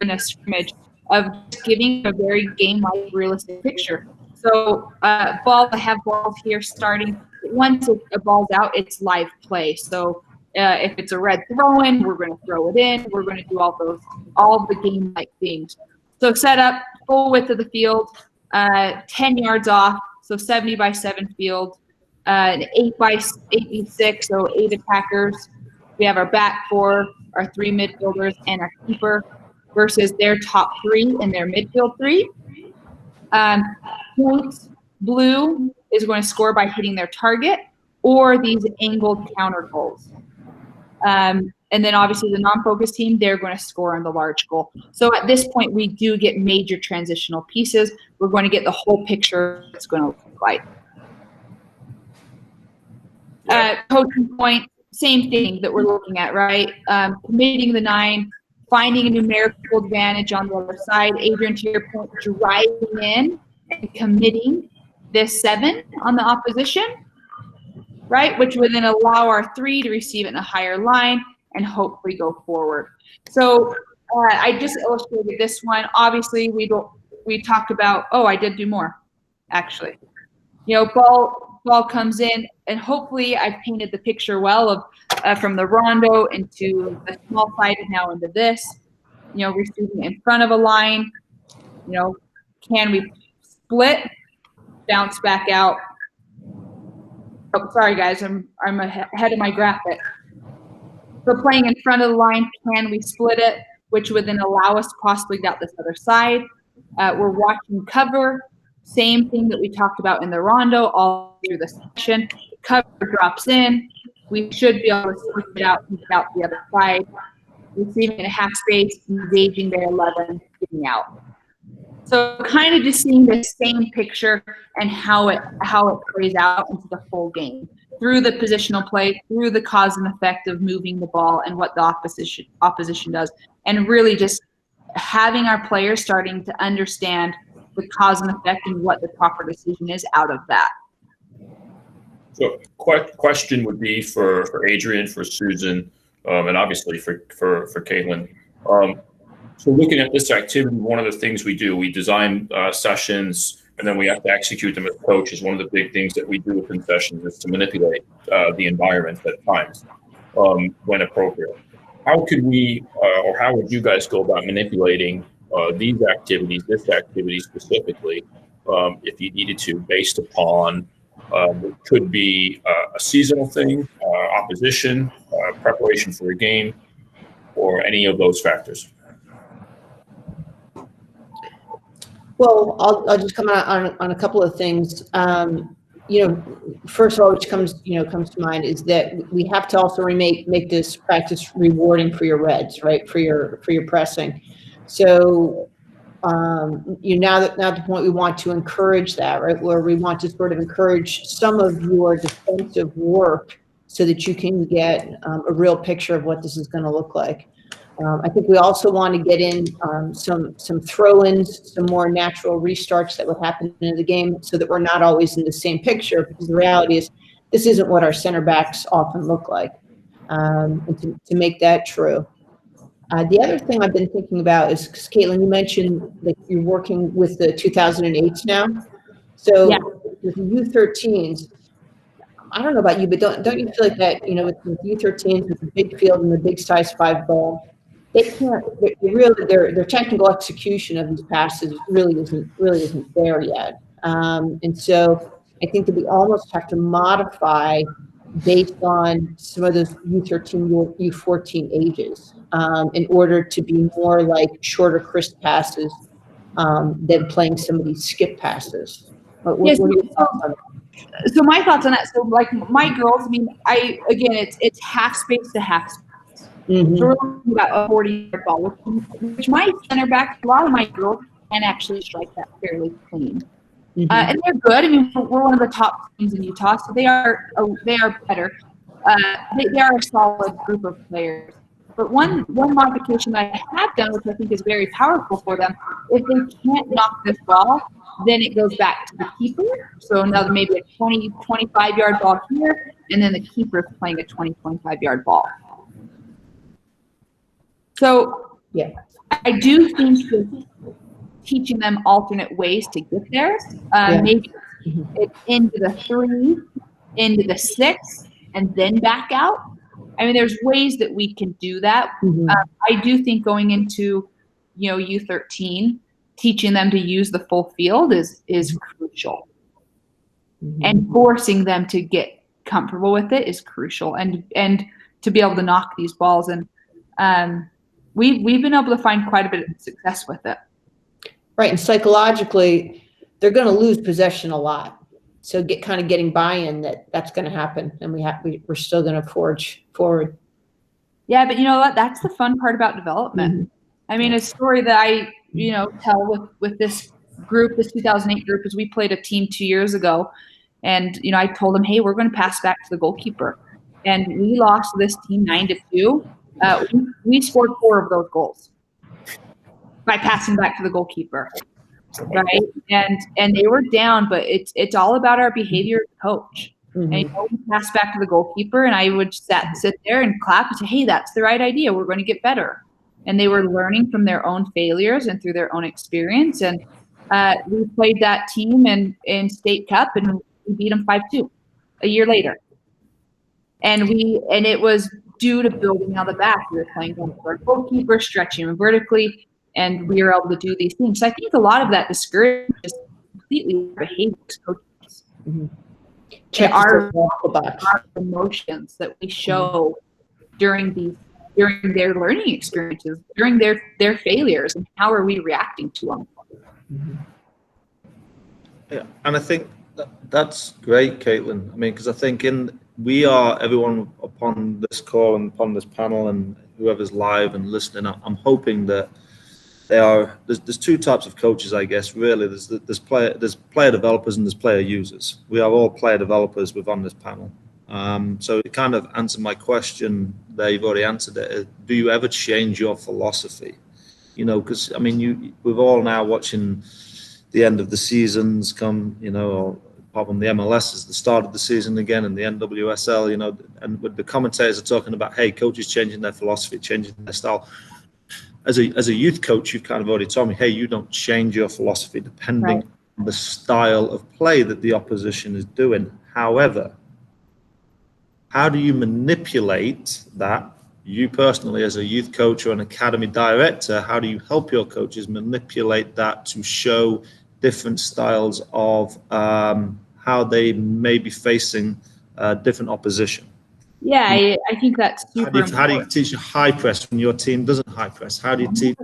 in a scrimmage of giving a very game-like realistic picture. So I have balls here starting. Once a ball's out, it's live play. So if it's a red throw-in, we're going to throw it in. We're going to do all the game-like things. So set up, full width of the field, 10 yards off, so 70 by 7 field, an 8 by 6, so 8 attackers. We have our back 4, our 3 midfielders, and our keeper versus their top 3 and their midfield 3. Points, blue is going to score by hitting their target or these angled counter goals. And then obviously the non-focus team, they're going to score on the large goal. So at this point, we do get major transitional pieces. We're going to get the whole picture it's going to look like. Coaching point, same thing that we're looking at, right? Committing the 9, finding a numerical advantage on the other side. Adrian, to your point, driving in and committing this 7 on the opposition, right? Which would then allow our 3 to receive it in a higher line and hopefully go forward. So I just illustrated this one. Obviously, we talked about, I did do more, actually. Ball comes in, and hopefully I've painted the picture well of from the rondo into the small side and now into this, receiving in front of a line. Can we split, bounce back out? Oh, sorry guys, I'm ahead of my graphic. So playing in front of the line, can we split it, which would then allow us to possibly get out this other side. We're watching cover, same thing that we talked about in the rondo all through the session. Cover drops in. We should be able to switch it out the other side. receiving in a half space, engaging their 11, getting out. So kind of just seeing the same picture and how it plays out into the full game through the positional play, through the cause and effect of moving the ball and what the opposition does, and really just having our players starting to understand the cause and effect and what the proper decision is out of that. So question would be for Adrian, for Susan, and obviously for Caitlin. So looking at this activity, one of the things we do, we design sessions, and then we have to execute them as coaches. One of the big things that we do within sessions is to manipulate the environment at times when appropriate. How could we, or how would you guys go about manipulating these activities, this activity specifically, if you needed to, based upon it could be a seasonal thing, opposition, preparation for a game, or any of those factors? Well, I'll just come out on a couple of things. First of all, which comes to mind is that we have to also make this practice rewarding for your reds, right? For your pressing. So, now at the point we want to encourage that, right? Where we want to sort of encourage some of your defensive work so that you can get a real picture of what this is going to look like. I think we also want to get in some throw-ins, some more natural restarts that would happen in the game so that we're not always in the same picture, because the reality is this isn't what our center backs often look like, and to make that true. The other thing I've been thinking about is, because Caitlin, you mentioned that you're working with the 2008s now. So yeah, with the U13s, I don't know about you, but don't you feel like that, with U13s, with the big field and the big size 5 ball, they can't, their technical execution of these passes really isn't there yet. And so I think that we almost have to modify based on some of those U13, U14 ages in order to be more like shorter, crisp passes than playing some of these skip passes. What are your thoughts on that? So my thoughts on that. So like my girls, it's half space to half space. Mm-hmm. So we're looking about a 40-yard ball, which my center back, a lot of my girls can actually strike that fairly clean. Mm-hmm. And they're good. We're one of the top teams in Utah, so they are better. They are a solid group of players. But one modification that I have done, which I think is very powerful for them, if they can't knock this ball, then it goes back to the keeper. So another maybe a 20, 25-yard ball here, and then the keeper is playing a 20, 25-yard ball. So yeah, I do think that teaching them alternate ways to get there, maybe it's into the 3, into the 6, and then back out. There's ways that we can do that. Mm-hmm. I do think going into, U13, teaching them to use the full field is crucial. Mm-hmm. And forcing them to get comfortable with it is crucial, and to be able to knock these balls. And we've been able to find quite a bit of success with it. Right, and psychologically, they're going to lose possession a lot. So getting buy-in that's going to happen, and we're still going to forge forward. Yeah, but you know what? That's the fun part about development. Mm-hmm. A story that I tell with this group, this 2008 group, is we played a team 2 years ago, and I told them, hey, we're going to pass back to the goalkeeper, and we lost this team 9-2. We scored 4 of those goals by passing back to the goalkeeper. Right, and they were down, but it's all about our behavior as a coach. Mm-hmm. And we pass back to the goalkeeper, and I would sit there and clap and say, "Hey, that's the right idea. We're going to get better." And they were learning from their own failures and through their own experience. And we played that team in State Cup, and we beat them 5-2 a year later. And it was due to building on the back. We were playing with our goalkeeper, stretching him vertically. And we were able to do these things. So I think a lot of that discourages completely behavior coaches. Mm-hmm. Our emotions that we show during their learning experiences, during their failures, and how are we reacting to them? Mm-hmm. Yeah, and I think that's great, Caitlin. Because I think everyone upon this call and upon this panel and whoever's live and listening, I'm hoping that there's two types of coaches, I guess, really. There's player developers and there's player users. We are all player developers within this panel. So it kind of answered my question there. You've already answered it. Do you ever change your philosophy? You know, because I mean, we're all now watching the end of the seasons come, you know, or apart from the MLS is the start of the season again, and the NWSL, you know, and with the commentators are talking about, hey, coaches changing their philosophy, changing their style. As a youth coach, you've kind of already told me, hey, you don't change your philosophy depending on the style of play that the opposition is doing. However, how do you manipulate that? You personally, as a youth coach or an academy director, how do you help your coaches manipulate that to show different styles of how they may be facing different opposition? Yeah, I think that's super important. How do you teach a high press when your team doesn't high press? How do you teach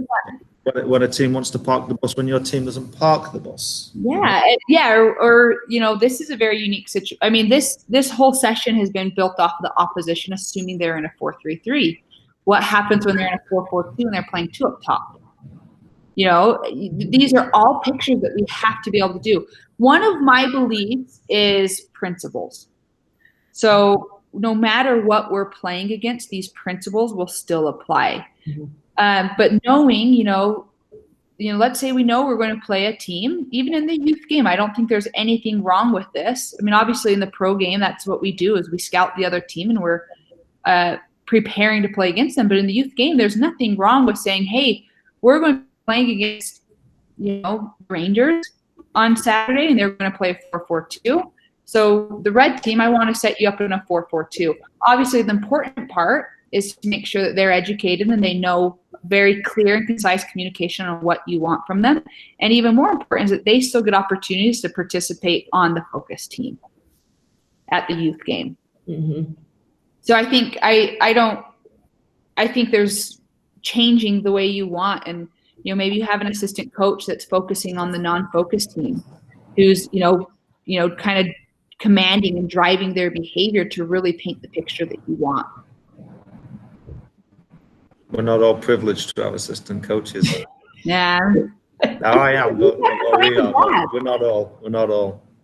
when a team wants to park the bus when your team doesn't park the bus? Yeah, or you know, this is a very unique situation. I mean, this whole session has been built off of the opposition, assuming they're in a 4-3-3. What happens when they're in a 4-4-2 and they're playing 2 up top? You know, these are all pictures that we have to be able to do. One of my beliefs is principles. So no matter what we're playing against, these principles will still apply. But knowing, you know, let's say we know we're going to play a team, even in the youth game. I don't think there's anything wrong with this. I mean, obviously in the pro game, that's what we do is we scout the other team and we're preparing to play against them. But in the youth game, there's nothing wrong with saying, hey, we're going to be playing against, you know, Rangers on Saturday, and they're going to play a 4-4-2. So the red team, I want to set you up in a 4-4-2. Obviously, the important part is to make sure that they're educated and they know very clear and concise communication on what you want from them. And even more important is that they still get opportunities to participate on the focus team at the youth game. So I think I think there's changing the way you want, and you know, maybe you have an assistant coach that's focusing on the non-focus team, who's you know kind of commanding and driving their behavior to really paint the picture that you want. We're not all privileged to have assistant coaches. Yeah. No, I am, but we're not all.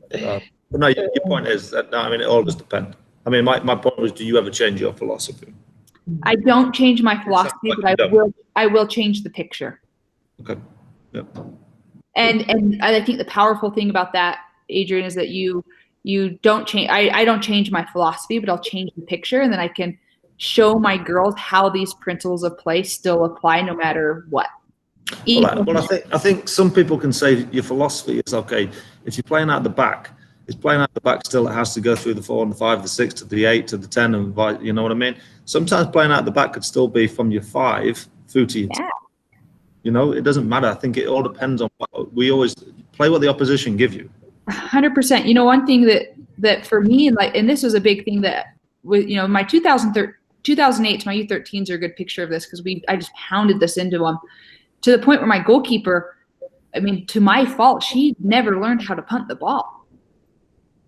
But no, your point is that, I mean, it all does depend. I mean, my point was, do you ever change your philosophy? I don't change my philosophy, but I will change the picture. Okay. Yep. And I think the powerful thing about that, Adrian, is that you don't change. I don't change my philosophy, but I'll change the picture, and then I can show my girls how these principles of play still apply no matter what. Well, I think some people can say your philosophy is okay. If you're playing out the back, it's playing out the back still. It has to go through the 4 and the 5, the 6 to the 8 to the 10, and you know what I mean. Sometimes playing out the back could still be from your 5 through to your 10. You know, it doesn't matter. I think it all depends on we always play what the opposition give you. 100%. You know, one thing that for me, and this was a big thing that with, you know, my 2008 to my U13s are a good picture of this, because I just pounded this into them to the point where my goalkeeper, I mean, to my fault, she never learned how to punt the ball.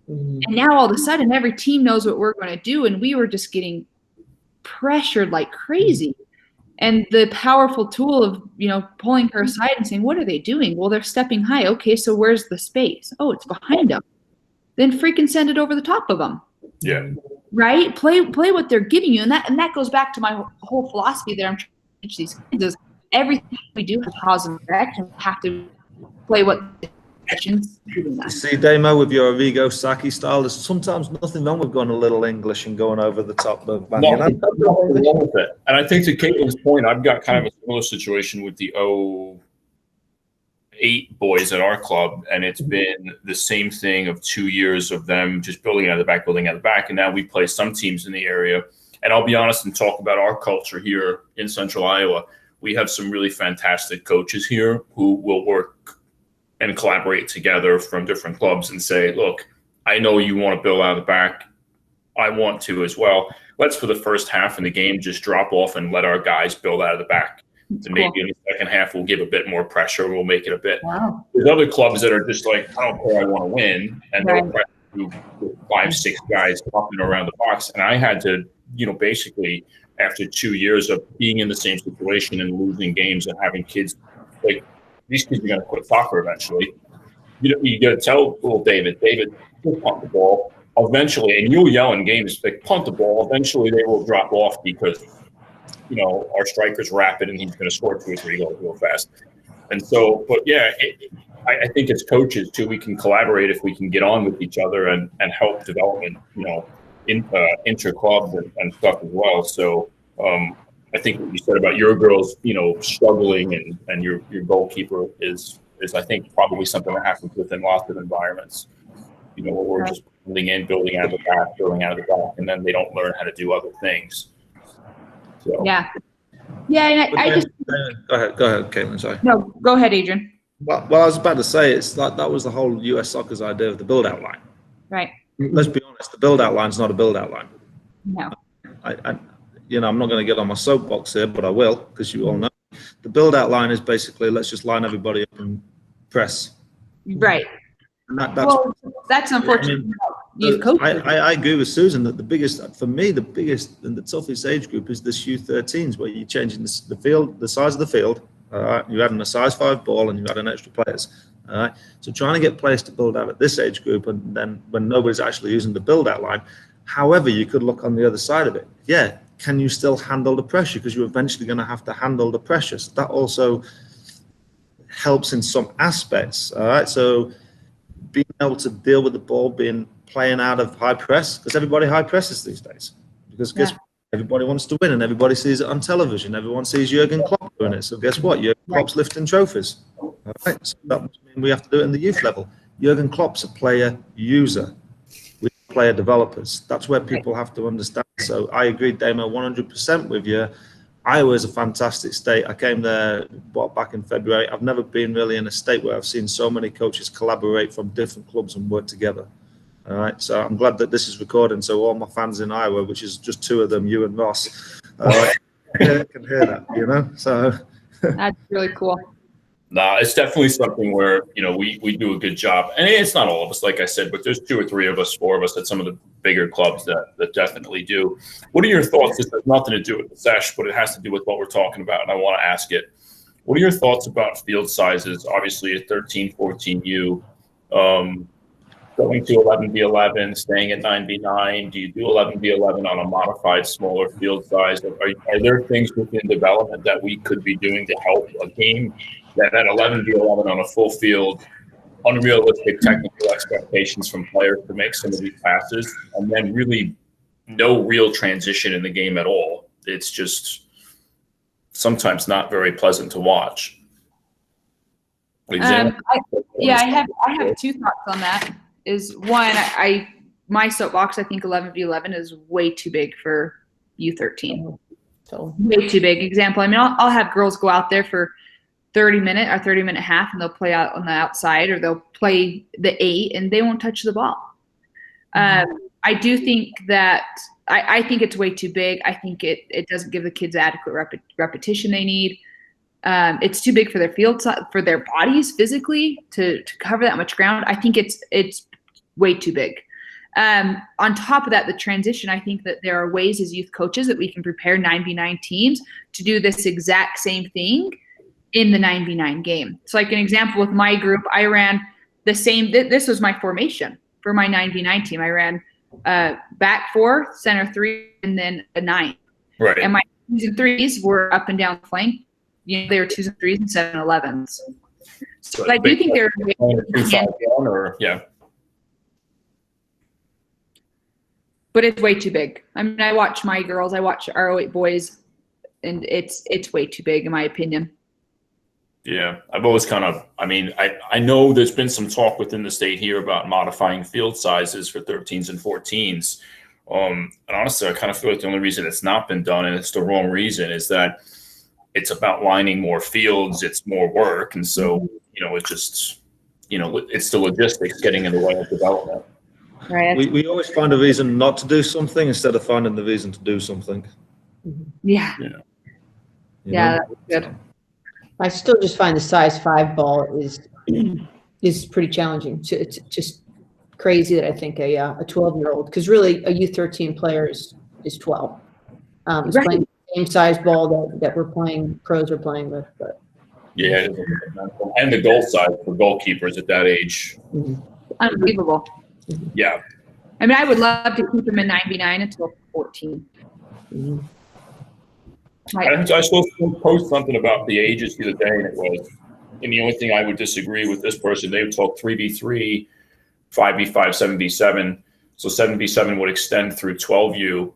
And now all of a sudden every team knows what we're going to do, and we were just getting pressured like crazy. And the powerful tool of, you know, pulling her aside and saying, what are they doing? Well, they're stepping high. Okay, so where's the space? Oh, it's behind them. Then freaking send it over the top of them. Yeah. Right? Play what they're giving you. And that goes back to my whole philosophy that I'm trying to teach these kids is everything we do has cause and effect, and we have to play what the actions. You see, Damo, with your Arrigo Saki style, there's sometimes nothing wrong with going a little English and going over the top of nothing wrong with it. And I think to Caitlin's point, I've got kind of a similar situation with the 08 boys at our club, and it's been the same thing of 2 years of them just building out of the back, and now we play some teams in the area. And I'll be honest and talk about our culture here in Central Iowa. We have some really fantastic coaches here who will work and collaborate together from different clubs and say, look, I know you want to build out of the back. I want to as well. Let's, for the first half in the game, just drop off and let our guys build out of the back. And maybe in the second half, we'll give a bit more pressure. We'll make it a bit. Wow. There's other clubs that are just like, I don't care, I want to win. And they'll press 5, 6 guys popping around the box. And I had to, you know, basically after 2 years of being in the same situation and losing games and having kids, like, these kids are going to quit soccer eventually. You got to tell little David, just punt the ball. Eventually, and you'll yell in games, like, punt the ball. Eventually, they will drop off because, our striker's rapid and he's going to score 2 or 3 goals real fast. And so, but yeah, I think as coaches too, we can collaborate if we can get on with each other and help development, inter clubs and stuff as well. So I think what you said about your girls, struggling and your goalkeeper is I think probably something that happens within lots of environments. Where we're just building out of the back, and then they don't learn how to do other things. So. Yeah. Yeah, and I just go ahead, Caitlin. Sorry. No, go ahead, Adrian. Well, I was about to say it's like that was the whole US Soccer's idea of the build-out line. Right. Let's be honest, the build-out line is not a build-out line. No. I'm not going to get on my soapbox here, but I will because you all know the build-out line is basically let's just line everybody up and press. Right. And that's unfortunate. I agree with Susan that the biggest and the toughest age group is this U13s, where you're changing the field, the size of the field. All right, you're adding a size 5 ball and you're adding extra players. All right, so trying to get players to build out at this age group, and then when nobody's actually using the build out line. However, you could look on the other side of it. Yeah, can you still handle the pressure? Because you're eventually going to have to handle the pressure. So that also helps in some aspects. All right, so being able to deal with the ball playing out of high press, because everybody high presses these days. Because everybody wants to win and everybody sees it on television. Everyone sees Jurgen Klopp doing it. So guess what? Jurgen Klopp's lifting trophies. All right, so that must mean we have to do it in the youth level. Jurgen Klopp's a player user. We're player developers. That's where people have to understand. So I agree, Damo, 100% with you. Iowa is a fantastic state. I came there back in February. I've never been really in a state where I've seen so many coaches collaborate from different clubs and work together. All right, so I'm glad that this is recording. So all my fans in Iowa, which is just 2 of them, you and Ross, can hear that. So that's really cool. Nah, it's definitely something where we do a good job, and it's not all of us, like I said, but there's 2 or 3 of us, 4 of us at some of the bigger clubs that definitely do. What are your thoughts? This has nothing to do with the Sesh, but it has to do with what we're talking about, and I want to ask it. What are your thoughts about field sizes? Obviously, at 13, 14U, going to 11v11, staying at 9v9. Do you do 11v11 on a modified, smaller field size? Are there things within development that we could be doing to help a game that at 11v11 on a full field, unrealistic technical expectations from players to make some of these passes, and then really no real transition in the game at all? It's just sometimes not very pleasant to watch. I have 2 thoughts on that. Is one, my soapbox, I think 11v11 is way too big for U13. So way too big. Example, I'll have girls go out there for 30-minute half, and they'll play out on the outside, or they'll play the 8 and they won't touch the ball. I do think that I think it's way too big. I think it doesn't give the kids adequate repetition they need. It's too big for their field, for their bodies physically to cover that much ground. I think it's way too big. On top of that, the transition, I think that there are ways as youth coaches that we can prepare 9v9 teams to do this exact same thing in the 9v9 game. So like an example with my group, I ran the same, this was my formation for my 9v9 team. I ran back 4, center 3, and then a 9. Right. And my 2s and 3s were up and down the flank. They were 2s and 3s and 7-11s. So I do think they're but it's way too big. I watch my girls, I watch our 08 boys, and it's way too big in my opinion. Yeah, I've always kind of, I know there's been some talk within the state here about modifying field sizes for 13s and 14s. And honestly, I kind of feel like the only reason it's not been done, and it's the wrong reason, is that it's about lining more fields, it's more work. And so, it's just, it's the logistics getting in the way of development. Right. We always find a reason not to do something instead of finding the reason to do something. Yeah. Yeah, that's good. I still just find the size 5 ball is pretty challenging. It's just crazy that I think a 12-year-old, because really a U13 player is 12. He's playing same size ball that we're playing, pros are playing with, but. Yeah, and the goal size for goalkeepers at that age. Unbelievable. Yeah. I mean, I would love to keep him in 99 until 14. I saw someone post something about the ages the other day, and the only thing I would disagree with this person, they would talk 3v3, 5v5, 7v7. So 7v7 would extend through 12U,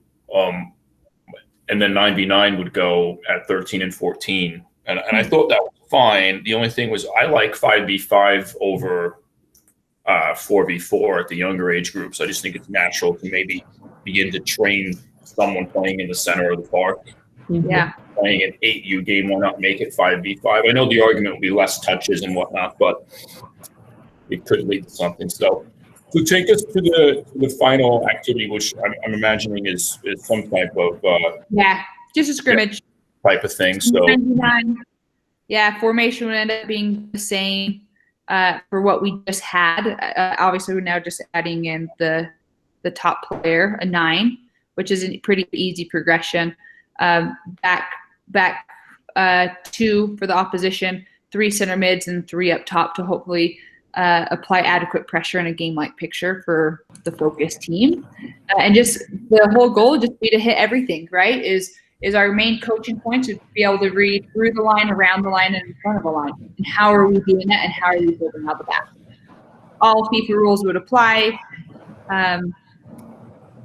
and then 9v9 would go at 13 and 14. And I thought that was fine. The only thing was I like 5v5 over 4v4 at the younger age groups. I just think it's natural to maybe begin to train someone playing in the center of the park. Yeah. Playing an 8U game, why not make it 5v5? I know the argument would be less touches and whatnot, but it could lead to something. So take us to the final activity, which I'm imagining is some type of just a scrimmage type of thing. So formation would end up being the same for what we just had. Obviously, we're now just adding in the top player, a 9, which is a pretty easy progression. Back 2 for the opposition, 3 center mids, and 3 up top to hopefully apply adequate pressure in a game-like picture for the focus team. And just the whole goal just be to hit everything, right? Is our main coaching point to be able to read through the line, around the line, and in front of the line. And how are we doing that, and how are we building out the back? All FIFA rules would apply.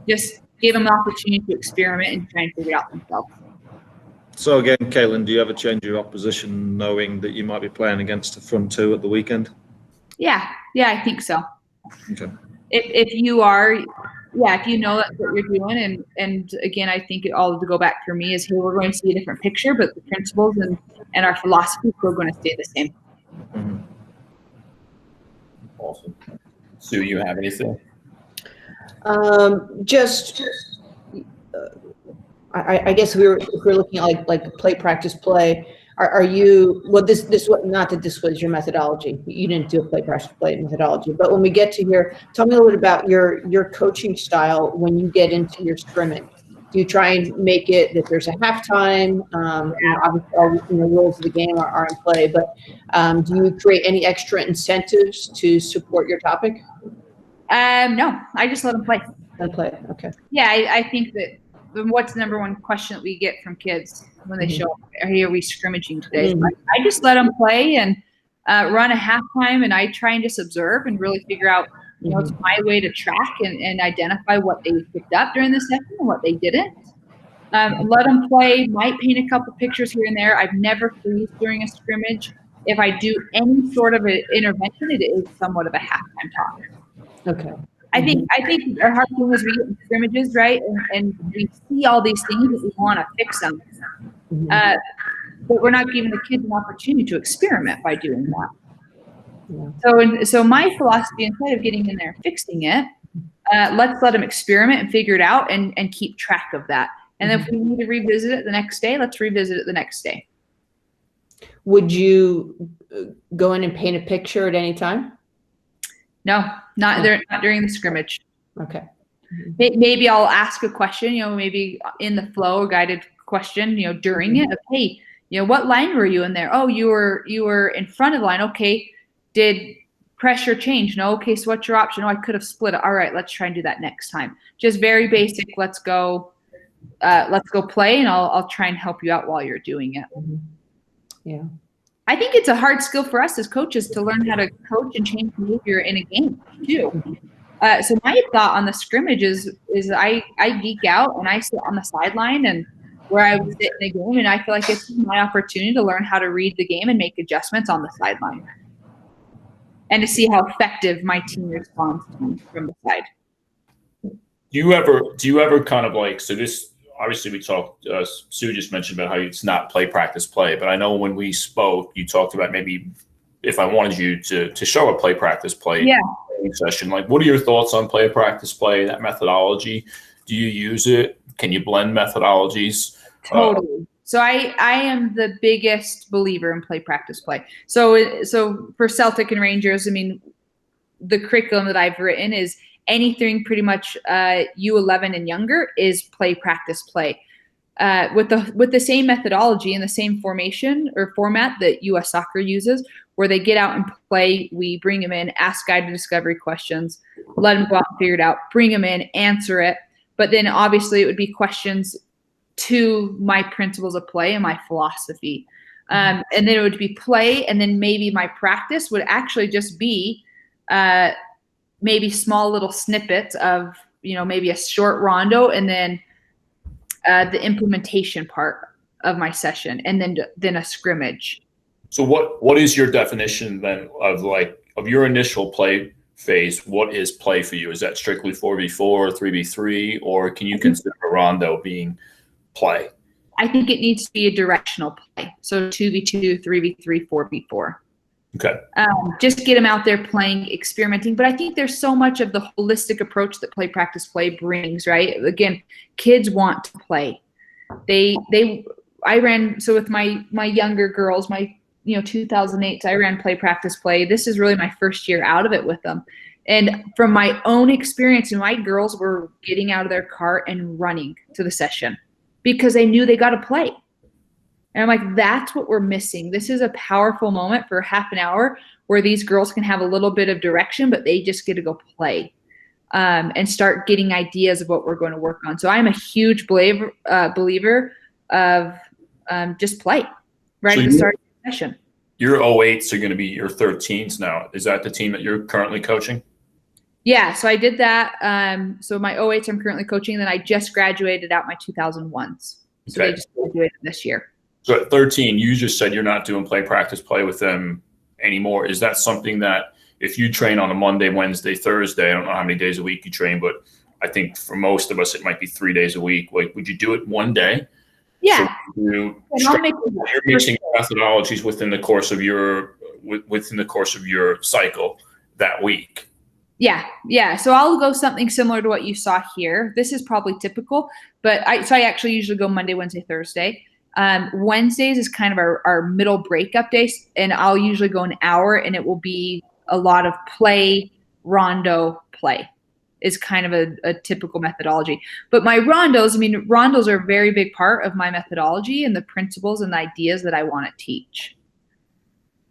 Just give them the opportunity to experiment and try and figure it out themselves. So again, Caitlin, do you ever change your opposition knowing that you might be playing against the front 2 at the weekend? Yeah, I think so. Okay. If you are, if you know that's what you're doing, and again, I think it all to go back for me is, hey, we're going to see a different picture, but the principles and our philosophy are going to stay the same. Mm-hmm. Awesome. Sue, you have anything? I guess if we're looking at like play, practice, play. Are you, well, this not that this was your methodology. You didn't do a play, practice, play methodology. But when we get to here, tell me a little bit about your coaching style when you get into your scrimmage. Do you try and make it that there's a halftime? Obviously, all the rules of the game are in play. But do you create any extra incentives to support your topic? No, I just let them play. Let them play. Okay. Yeah, I think that. What's the number one question that we get from kids when they show up? Are we scrimmaging today? I just let them play and run a halftime, and I try and just observe and really figure out, it's my way to track and identify what they picked up during the session and what they didn't. Let them play, might paint a couple pictures here and there. I've never freezed during a scrimmage. If I do any sort of an intervention, it is somewhat of a halftime talk. Okay. I think our hard thing is we get in scrimmages, right? And we see all these things that we want to fix them. But we're not giving the kids an opportunity to experiment by doing that. Yeah. So my philosophy, instead of getting in there and fixing it, let's let them experiment and figure it out and keep track of that. And if we need to revisit it the next day, let's revisit it the next day. Would you go in and paint a picture at any time? No, not during the scrimmage. Okay. Maybe I'll ask a question, maybe in the flow, a guided question, during it. Of, hey, what line were you in there? Oh, you were in front of the line. Okay. Did pressure change? No. Okay. So what's your option? Oh, I could have split it. All right. Let's try and do that next time. Just very basic. Let's go play, and I'll try and help you out while you're doing it. Yeah. I think it's a hard skill for us as coaches to learn how to coach and change behavior in a game too. So my thought on the scrimmage is I geek out and I sit on the sideline and where I would sit in the game, and I feel like it's my opportunity to learn how to read the game and make adjustments on the sideline, and to see how effective my team responds from the side. Do you ever kind of like, so this? Obviously, we talked, Sue just mentioned about how it's not play, practice, play. But I know when we spoke, you talked about maybe if I wanted you to show a play, practice, play session. Like, what are your thoughts on play, practice, play, that methodology? Do you use it? Can you blend methodologies? Totally. So I am the biggest believer in play, practice, play. So for Celtic and Rangers, I mean, the curriculum that I've written is anything pretty much U11 and younger is play, practice, play. with the same methodology and the same formation or format that U.S. Soccer uses, where they get out and play. We bring them in, ask guided discovery questions, let them go out and figure it out, bring them in, answer it. But then obviously it would be questions to my principles of play and my philosophy. And then it would be play, and then maybe my practice would actually just be maybe small little snippets of, maybe a short rondo, and then the implementation part of my session, and then a scrimmage. So what is your definition then of your initial play phase? What is play for you? Is that strictly 4v4, 3v3, or can you consider a rondo being play? I think it needs to be a directional play. So 2v2, 3v3, 4v4. Okay. Just get them out there playing, experimenting. But I think there's so much of the holistic approach that play, practice, play brings, right? Again, kids want to play. I ran, so with my younger girls, my 2008s, I ran play, practice, play. This is really my first year out of it with them. And from my own experience, my girls were getting out of their car and running to the session because they knew they got to play. And I'm like, that's what we're missing. This is a powerful moment for half an hour where these girls can have a little bit of direction, but they just get to go play and start getting ideas of what we're going to work on. So I'm a huge believer of just play right at the start of the session. Your 08s are going to be your 13s now. Is that the team that you're currently coaching? Yeah, so I did that. So my 08s I'm currently coaching, and then I just graduated out my 2001s. So Okay. they just graduated this year. So at 13, you just said you're not doing play, practice, play with them anymore. Is that something that if you train on a Monday, Wednesday, Thursday, I don't know how many days a week you train, but I think for most of us, it might be 3 days a week. Like, would you do it one day? Yeah. So you're I'll mixing methodologies within the course of your cycle that week. Yeah. So I'll go something similar to what you saw here. This is probably typical, but I actually usually go Monday, Wednesday, Thursday. Wednesdays is kind of our middle breakup days, and I'll usually go an hour, and it will be a lot of play, rondo, play is kind of a typical methodology. But my rondos are a very big part of my methodology and the principles and the ideas that I want to teach.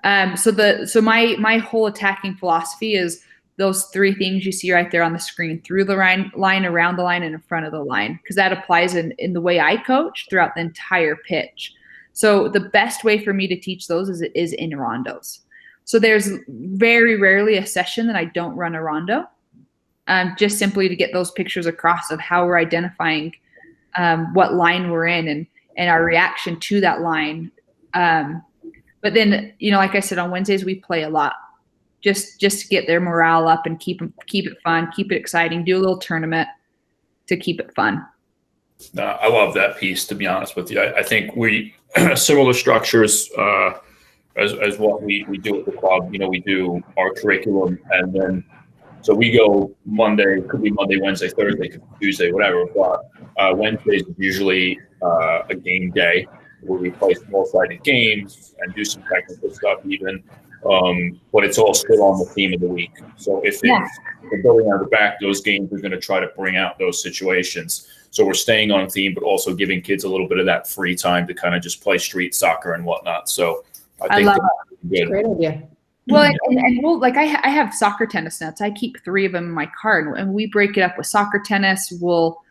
So my whole attacking philosophy is those three things you see right there on the screen: through the line, around the line, and in front of the line, because that applies in the way I coach throughout the entire pitch. So the best way for me to teach those is in rondos. So there's very rarely a session that I don't run a rondo, just simply to get those pictures across of how we're identifying what line we're in and our reaction to that line. But then, like I said, on Wednesdays we play a lot. Just to get their morale up and keep it fun, keep it exciting, do a little tournament to keep it fun. I love that piece, to be honest with you. I think we similar structures as what we do at the club. We do our curriculum, and then so we go Monday, could be Monday, Wednesday, Thursday, could be Tuesday, whatever. But Wednesdays is usually a game day where we play small-sided games and do some technical stuff even. But it's all still on the theme of the week. So if we're building on the back, those games are going to try to bring out those situations. So we're staying on theme, but also giving kids a little bit of that free time to kind of just play street soccer and whatnot. So I think love that's good. Great idea. Well, and we'll, like I have soccer tennis nets. I keep 3 of them in my car, and we break it up with soccer tennis. We'll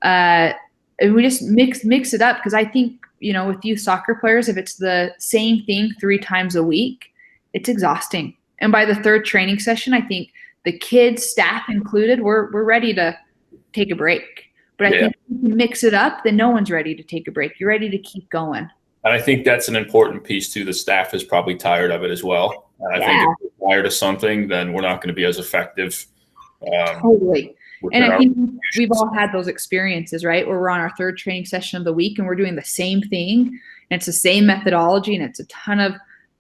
and we just mix it up, because I think with youth soccer players, if it's the same thing 3 times a week, it's exhausting. And by the 3rd training session, I think the kids, staff included, we're ready to take a break. But I think if you mix it up, then no one's ready to take a break. You're ready to keep going. And I think that's an important piece too. The staff is probably tired of it as well. And I think if we're tired of something, then we're not going to be as effective. Totally. And I think we've all had those experiences, right? Where we're on our 3rd training session of the week and we're doing the same thing, and it's the same methodology, and it's a ton of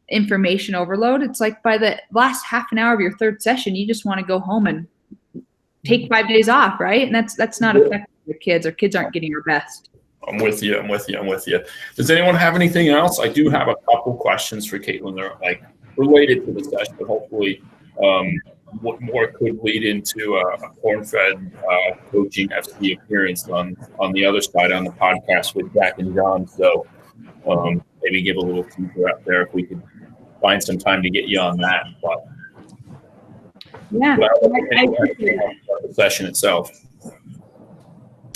information overload. It's like by the last half an hour of your 3rd session, you just want to go home and take 5 days off, right? And that's not effective for your kids. Our kids aren't getting your best. I'm with you. Does anyone have anything else? I do have a couple questions for Caitlin. They're like related to the session, but hopefully what more could lead into a corn-fed coaching FC appearance on the other side on the podcast with Jack and John. So maybe give a little teaser out there if we could find some time to get you on that. But yeah, I appreciate the session itself.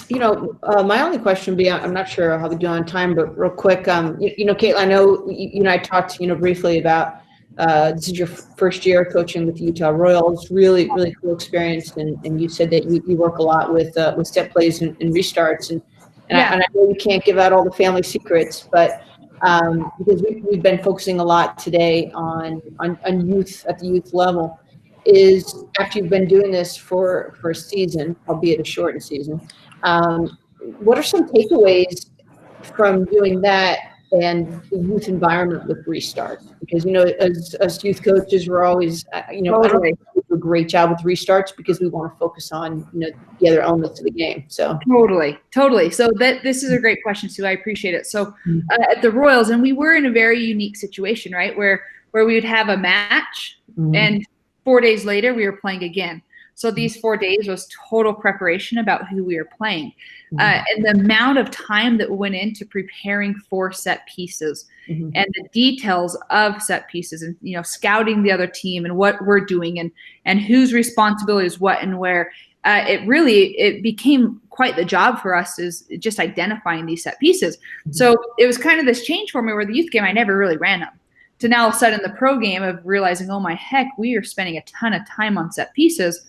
My only question would be, I'm not sure how we do on time, but real quick, Caitlin, I know you and I talked, briefly about this is your first year coaching with the Utah Royals. Really, really cool experience, and you said that you work a lot with set plays and restarts, and I know you can't give out all the family secrets, but because we've been focusing a lot today on youth at the youth level, is after you've been doing this for a season, albeit a shortened season. What are some takeaways from doing that and the youth environment with restarts? Because, as youth coaches, we're always, I don't think we do a great job with restarts because we want to focus on, the other elements of the game. So Totally. So this is a great question, Sue. I appreciate it. So at the Royals, and we were in a very unique situation, right? Where we would have a match and 4 days later we were playing again. So these 4 days was total preparation about who we were playing. And the amount of time that went into preparing for set pieces and the details of set pieces and, scouting the other team and what we're doing and whose responsibility is what and where. It became quite the job for us, is just identifying these set pieces. So it was kind of this change for me where the youth game, I never really ran them. To now all of a sudden the pro game of realizing, oh my heck, we are spending a ton of time on set pieces.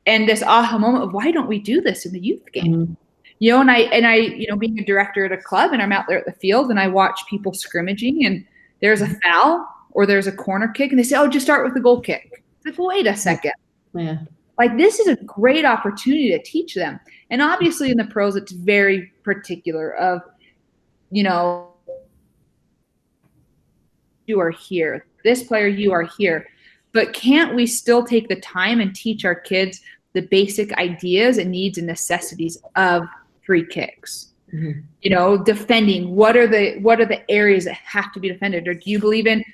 And this aha moment of why don't we do this in the youth game? And I being a director at a club, and I'm out there at the field and I watch people scrimmaging and there's a foul or there's a corner kick and they say, oh, just start with the goal kick. It's like, well, wait a second. Yeah. Like, this is a great opportunity to teach them. And obviously in the pros, it's very particular of, you are here. This player, you are here. But can't we still take the time and teach our kids the basic ideas and needs and necessities of free kicks? Defending. What are the areas that have to be defended? Or do you believe in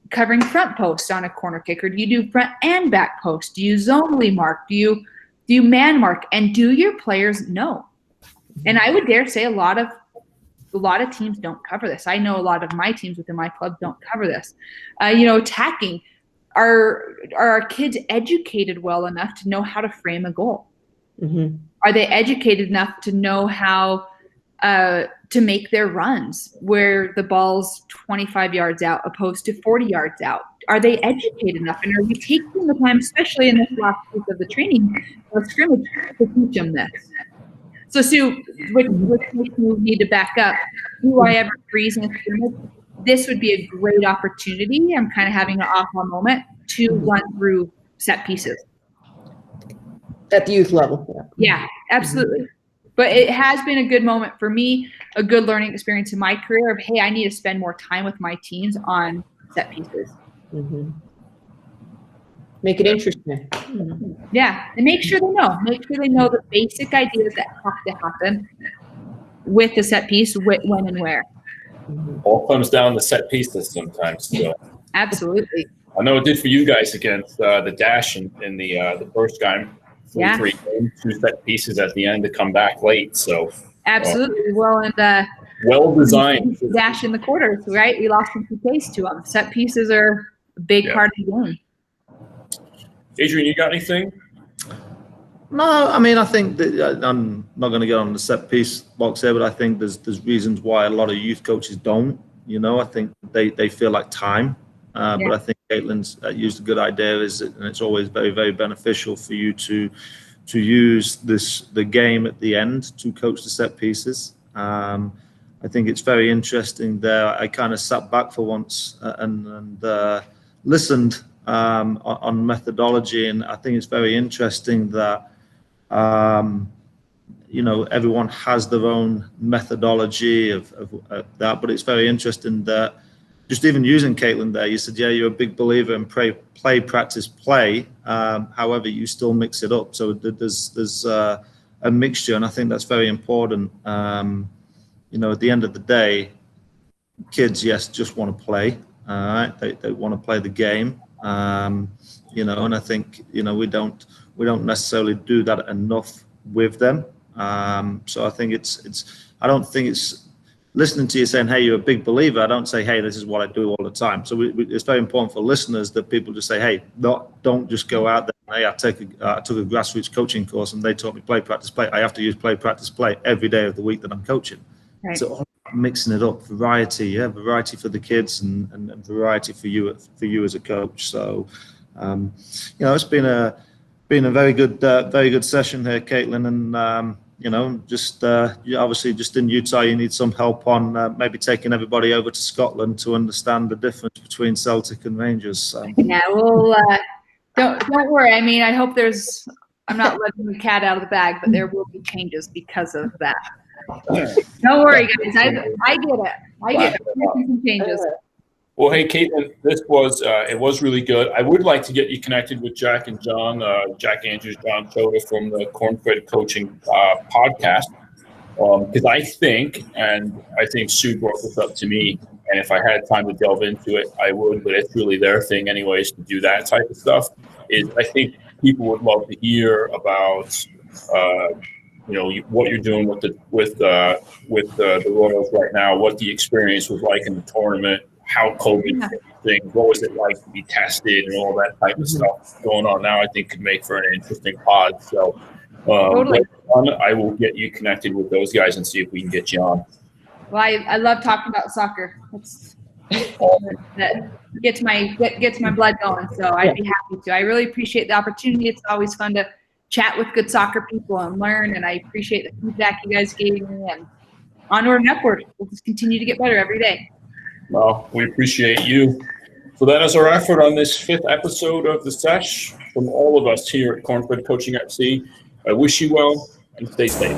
covering front post on a corner kick? Or do you do front and back post? Do you zonally mark? Do you man mark? And do your players know? And I would dare say a lot of teams don't cover this. I know a lot of my teams within my club don't cover this. Attacking. Are our kids educated well enough to know how to frame a goal? Are they educated enough to know how to make their runs where the ball's 25 yards out opposed to 40 yards out? Are they educated enough? And are we taking the time, especially in this last week of the training of scrimmage, to teach them this? So, Sue, which you need to back up. Do I ever freeze in a scrimmage? This would be a great opportunity. I'm kind of having an aha moment to run through set pieces. At the youth level. Yeah, absolutely. But it has been a good moment for me, a good learning experience in my career of, hey, I need to spend more time with my teams on set pieces. Make it interesting. Yeah, and make sure they know. Make sure they know the basic ideas that have to happen with the set piece, when and where. All comes down to set pieces sometimes. So. Absolutely. I know it did for you guys against the Dash in the first game. 3 games, 2 set pieces at the end to come back late. So absolutely. Well, and well designed. Dash in the quarters, right? We lost some PKs to them. Set pieces are a big part of the game. Adrian, you got anything? No, I mean, I think that I'm not going to get on the set piece box here, but I think there's reasons why a lot of youth coaches don't. I think they feel like time. But I think Caitlin's used a good idea, and it's always very, very beneficial for you to use the game at the end to coach the set pieces. I think it's very interesting there. I kind of sat back for once and listened on methodology, and I think it's very interesting that everyone has their own methodology of that, but it's very interesting that just even using Caitlin there, you said, you're a big believer in play, practice, play. However, you still mix it up. So there's a mixture, and I think that's very important. At the end of the day, kids, yes, just want to play. All right, they want to play the game. and I think, we don't necessarily do that enough with them. So I think I don't think it's listening to you saying, hey, you're a big believer. I don't say, hey, this is what I do all the time. So it's very important for listeners that people just say, hey, don't just go out there. Hey, I took a grassroots coaching course and they taught me play, practice, play. I have to use play, practice, play every day of the week that I'm coaching. Right. So mixing it up, variety for the kids and variety for you as a coach. So, it's been a very good session here, Caitlin, and obviously just in Utah, you need some help on maybe taking everybody over to Scotland to understand the difference between Celtic and Rangers. So. Yeah, well, don't worry. I mean, I hope I'm not letting the cat out of the bag, but there will be changes because of that. Don't worry, guys. I get it. I get it. Some changes. Well, hey, Caitlin, this was it was really good. I would like to get you connected with Jack and John, Jack Andrews, John Soda from the Cornfed Coaching podcast, because I think Sue brought this up to me, and if I had time to delve into it, I would. But it's really their thing, anyways, to do that type of stuff. I think people would love to hear about. What you're doing with the Royals right now, what the experience was like in the tournament, how COVID thing, what was it like to be tested, and all that type of stuff going on now. I think could make for an interesting pod. So, totally. I will get you connected with those guys and see if we can get you on. Well, I love talking about soccer. That gets my blood going. So I'd be happy to. I really appreciate the opportunity. It's always fun to chat with good soccer people and learn, and I appreciate the feedback you guys gave me, and onward and upward. We'll just continue to get better every day. Well, we appreciate you. So that is our effort on this 5th episode of the Sesh. From all of us here at Cornfed Coaching FC, I wish you well and stay safe.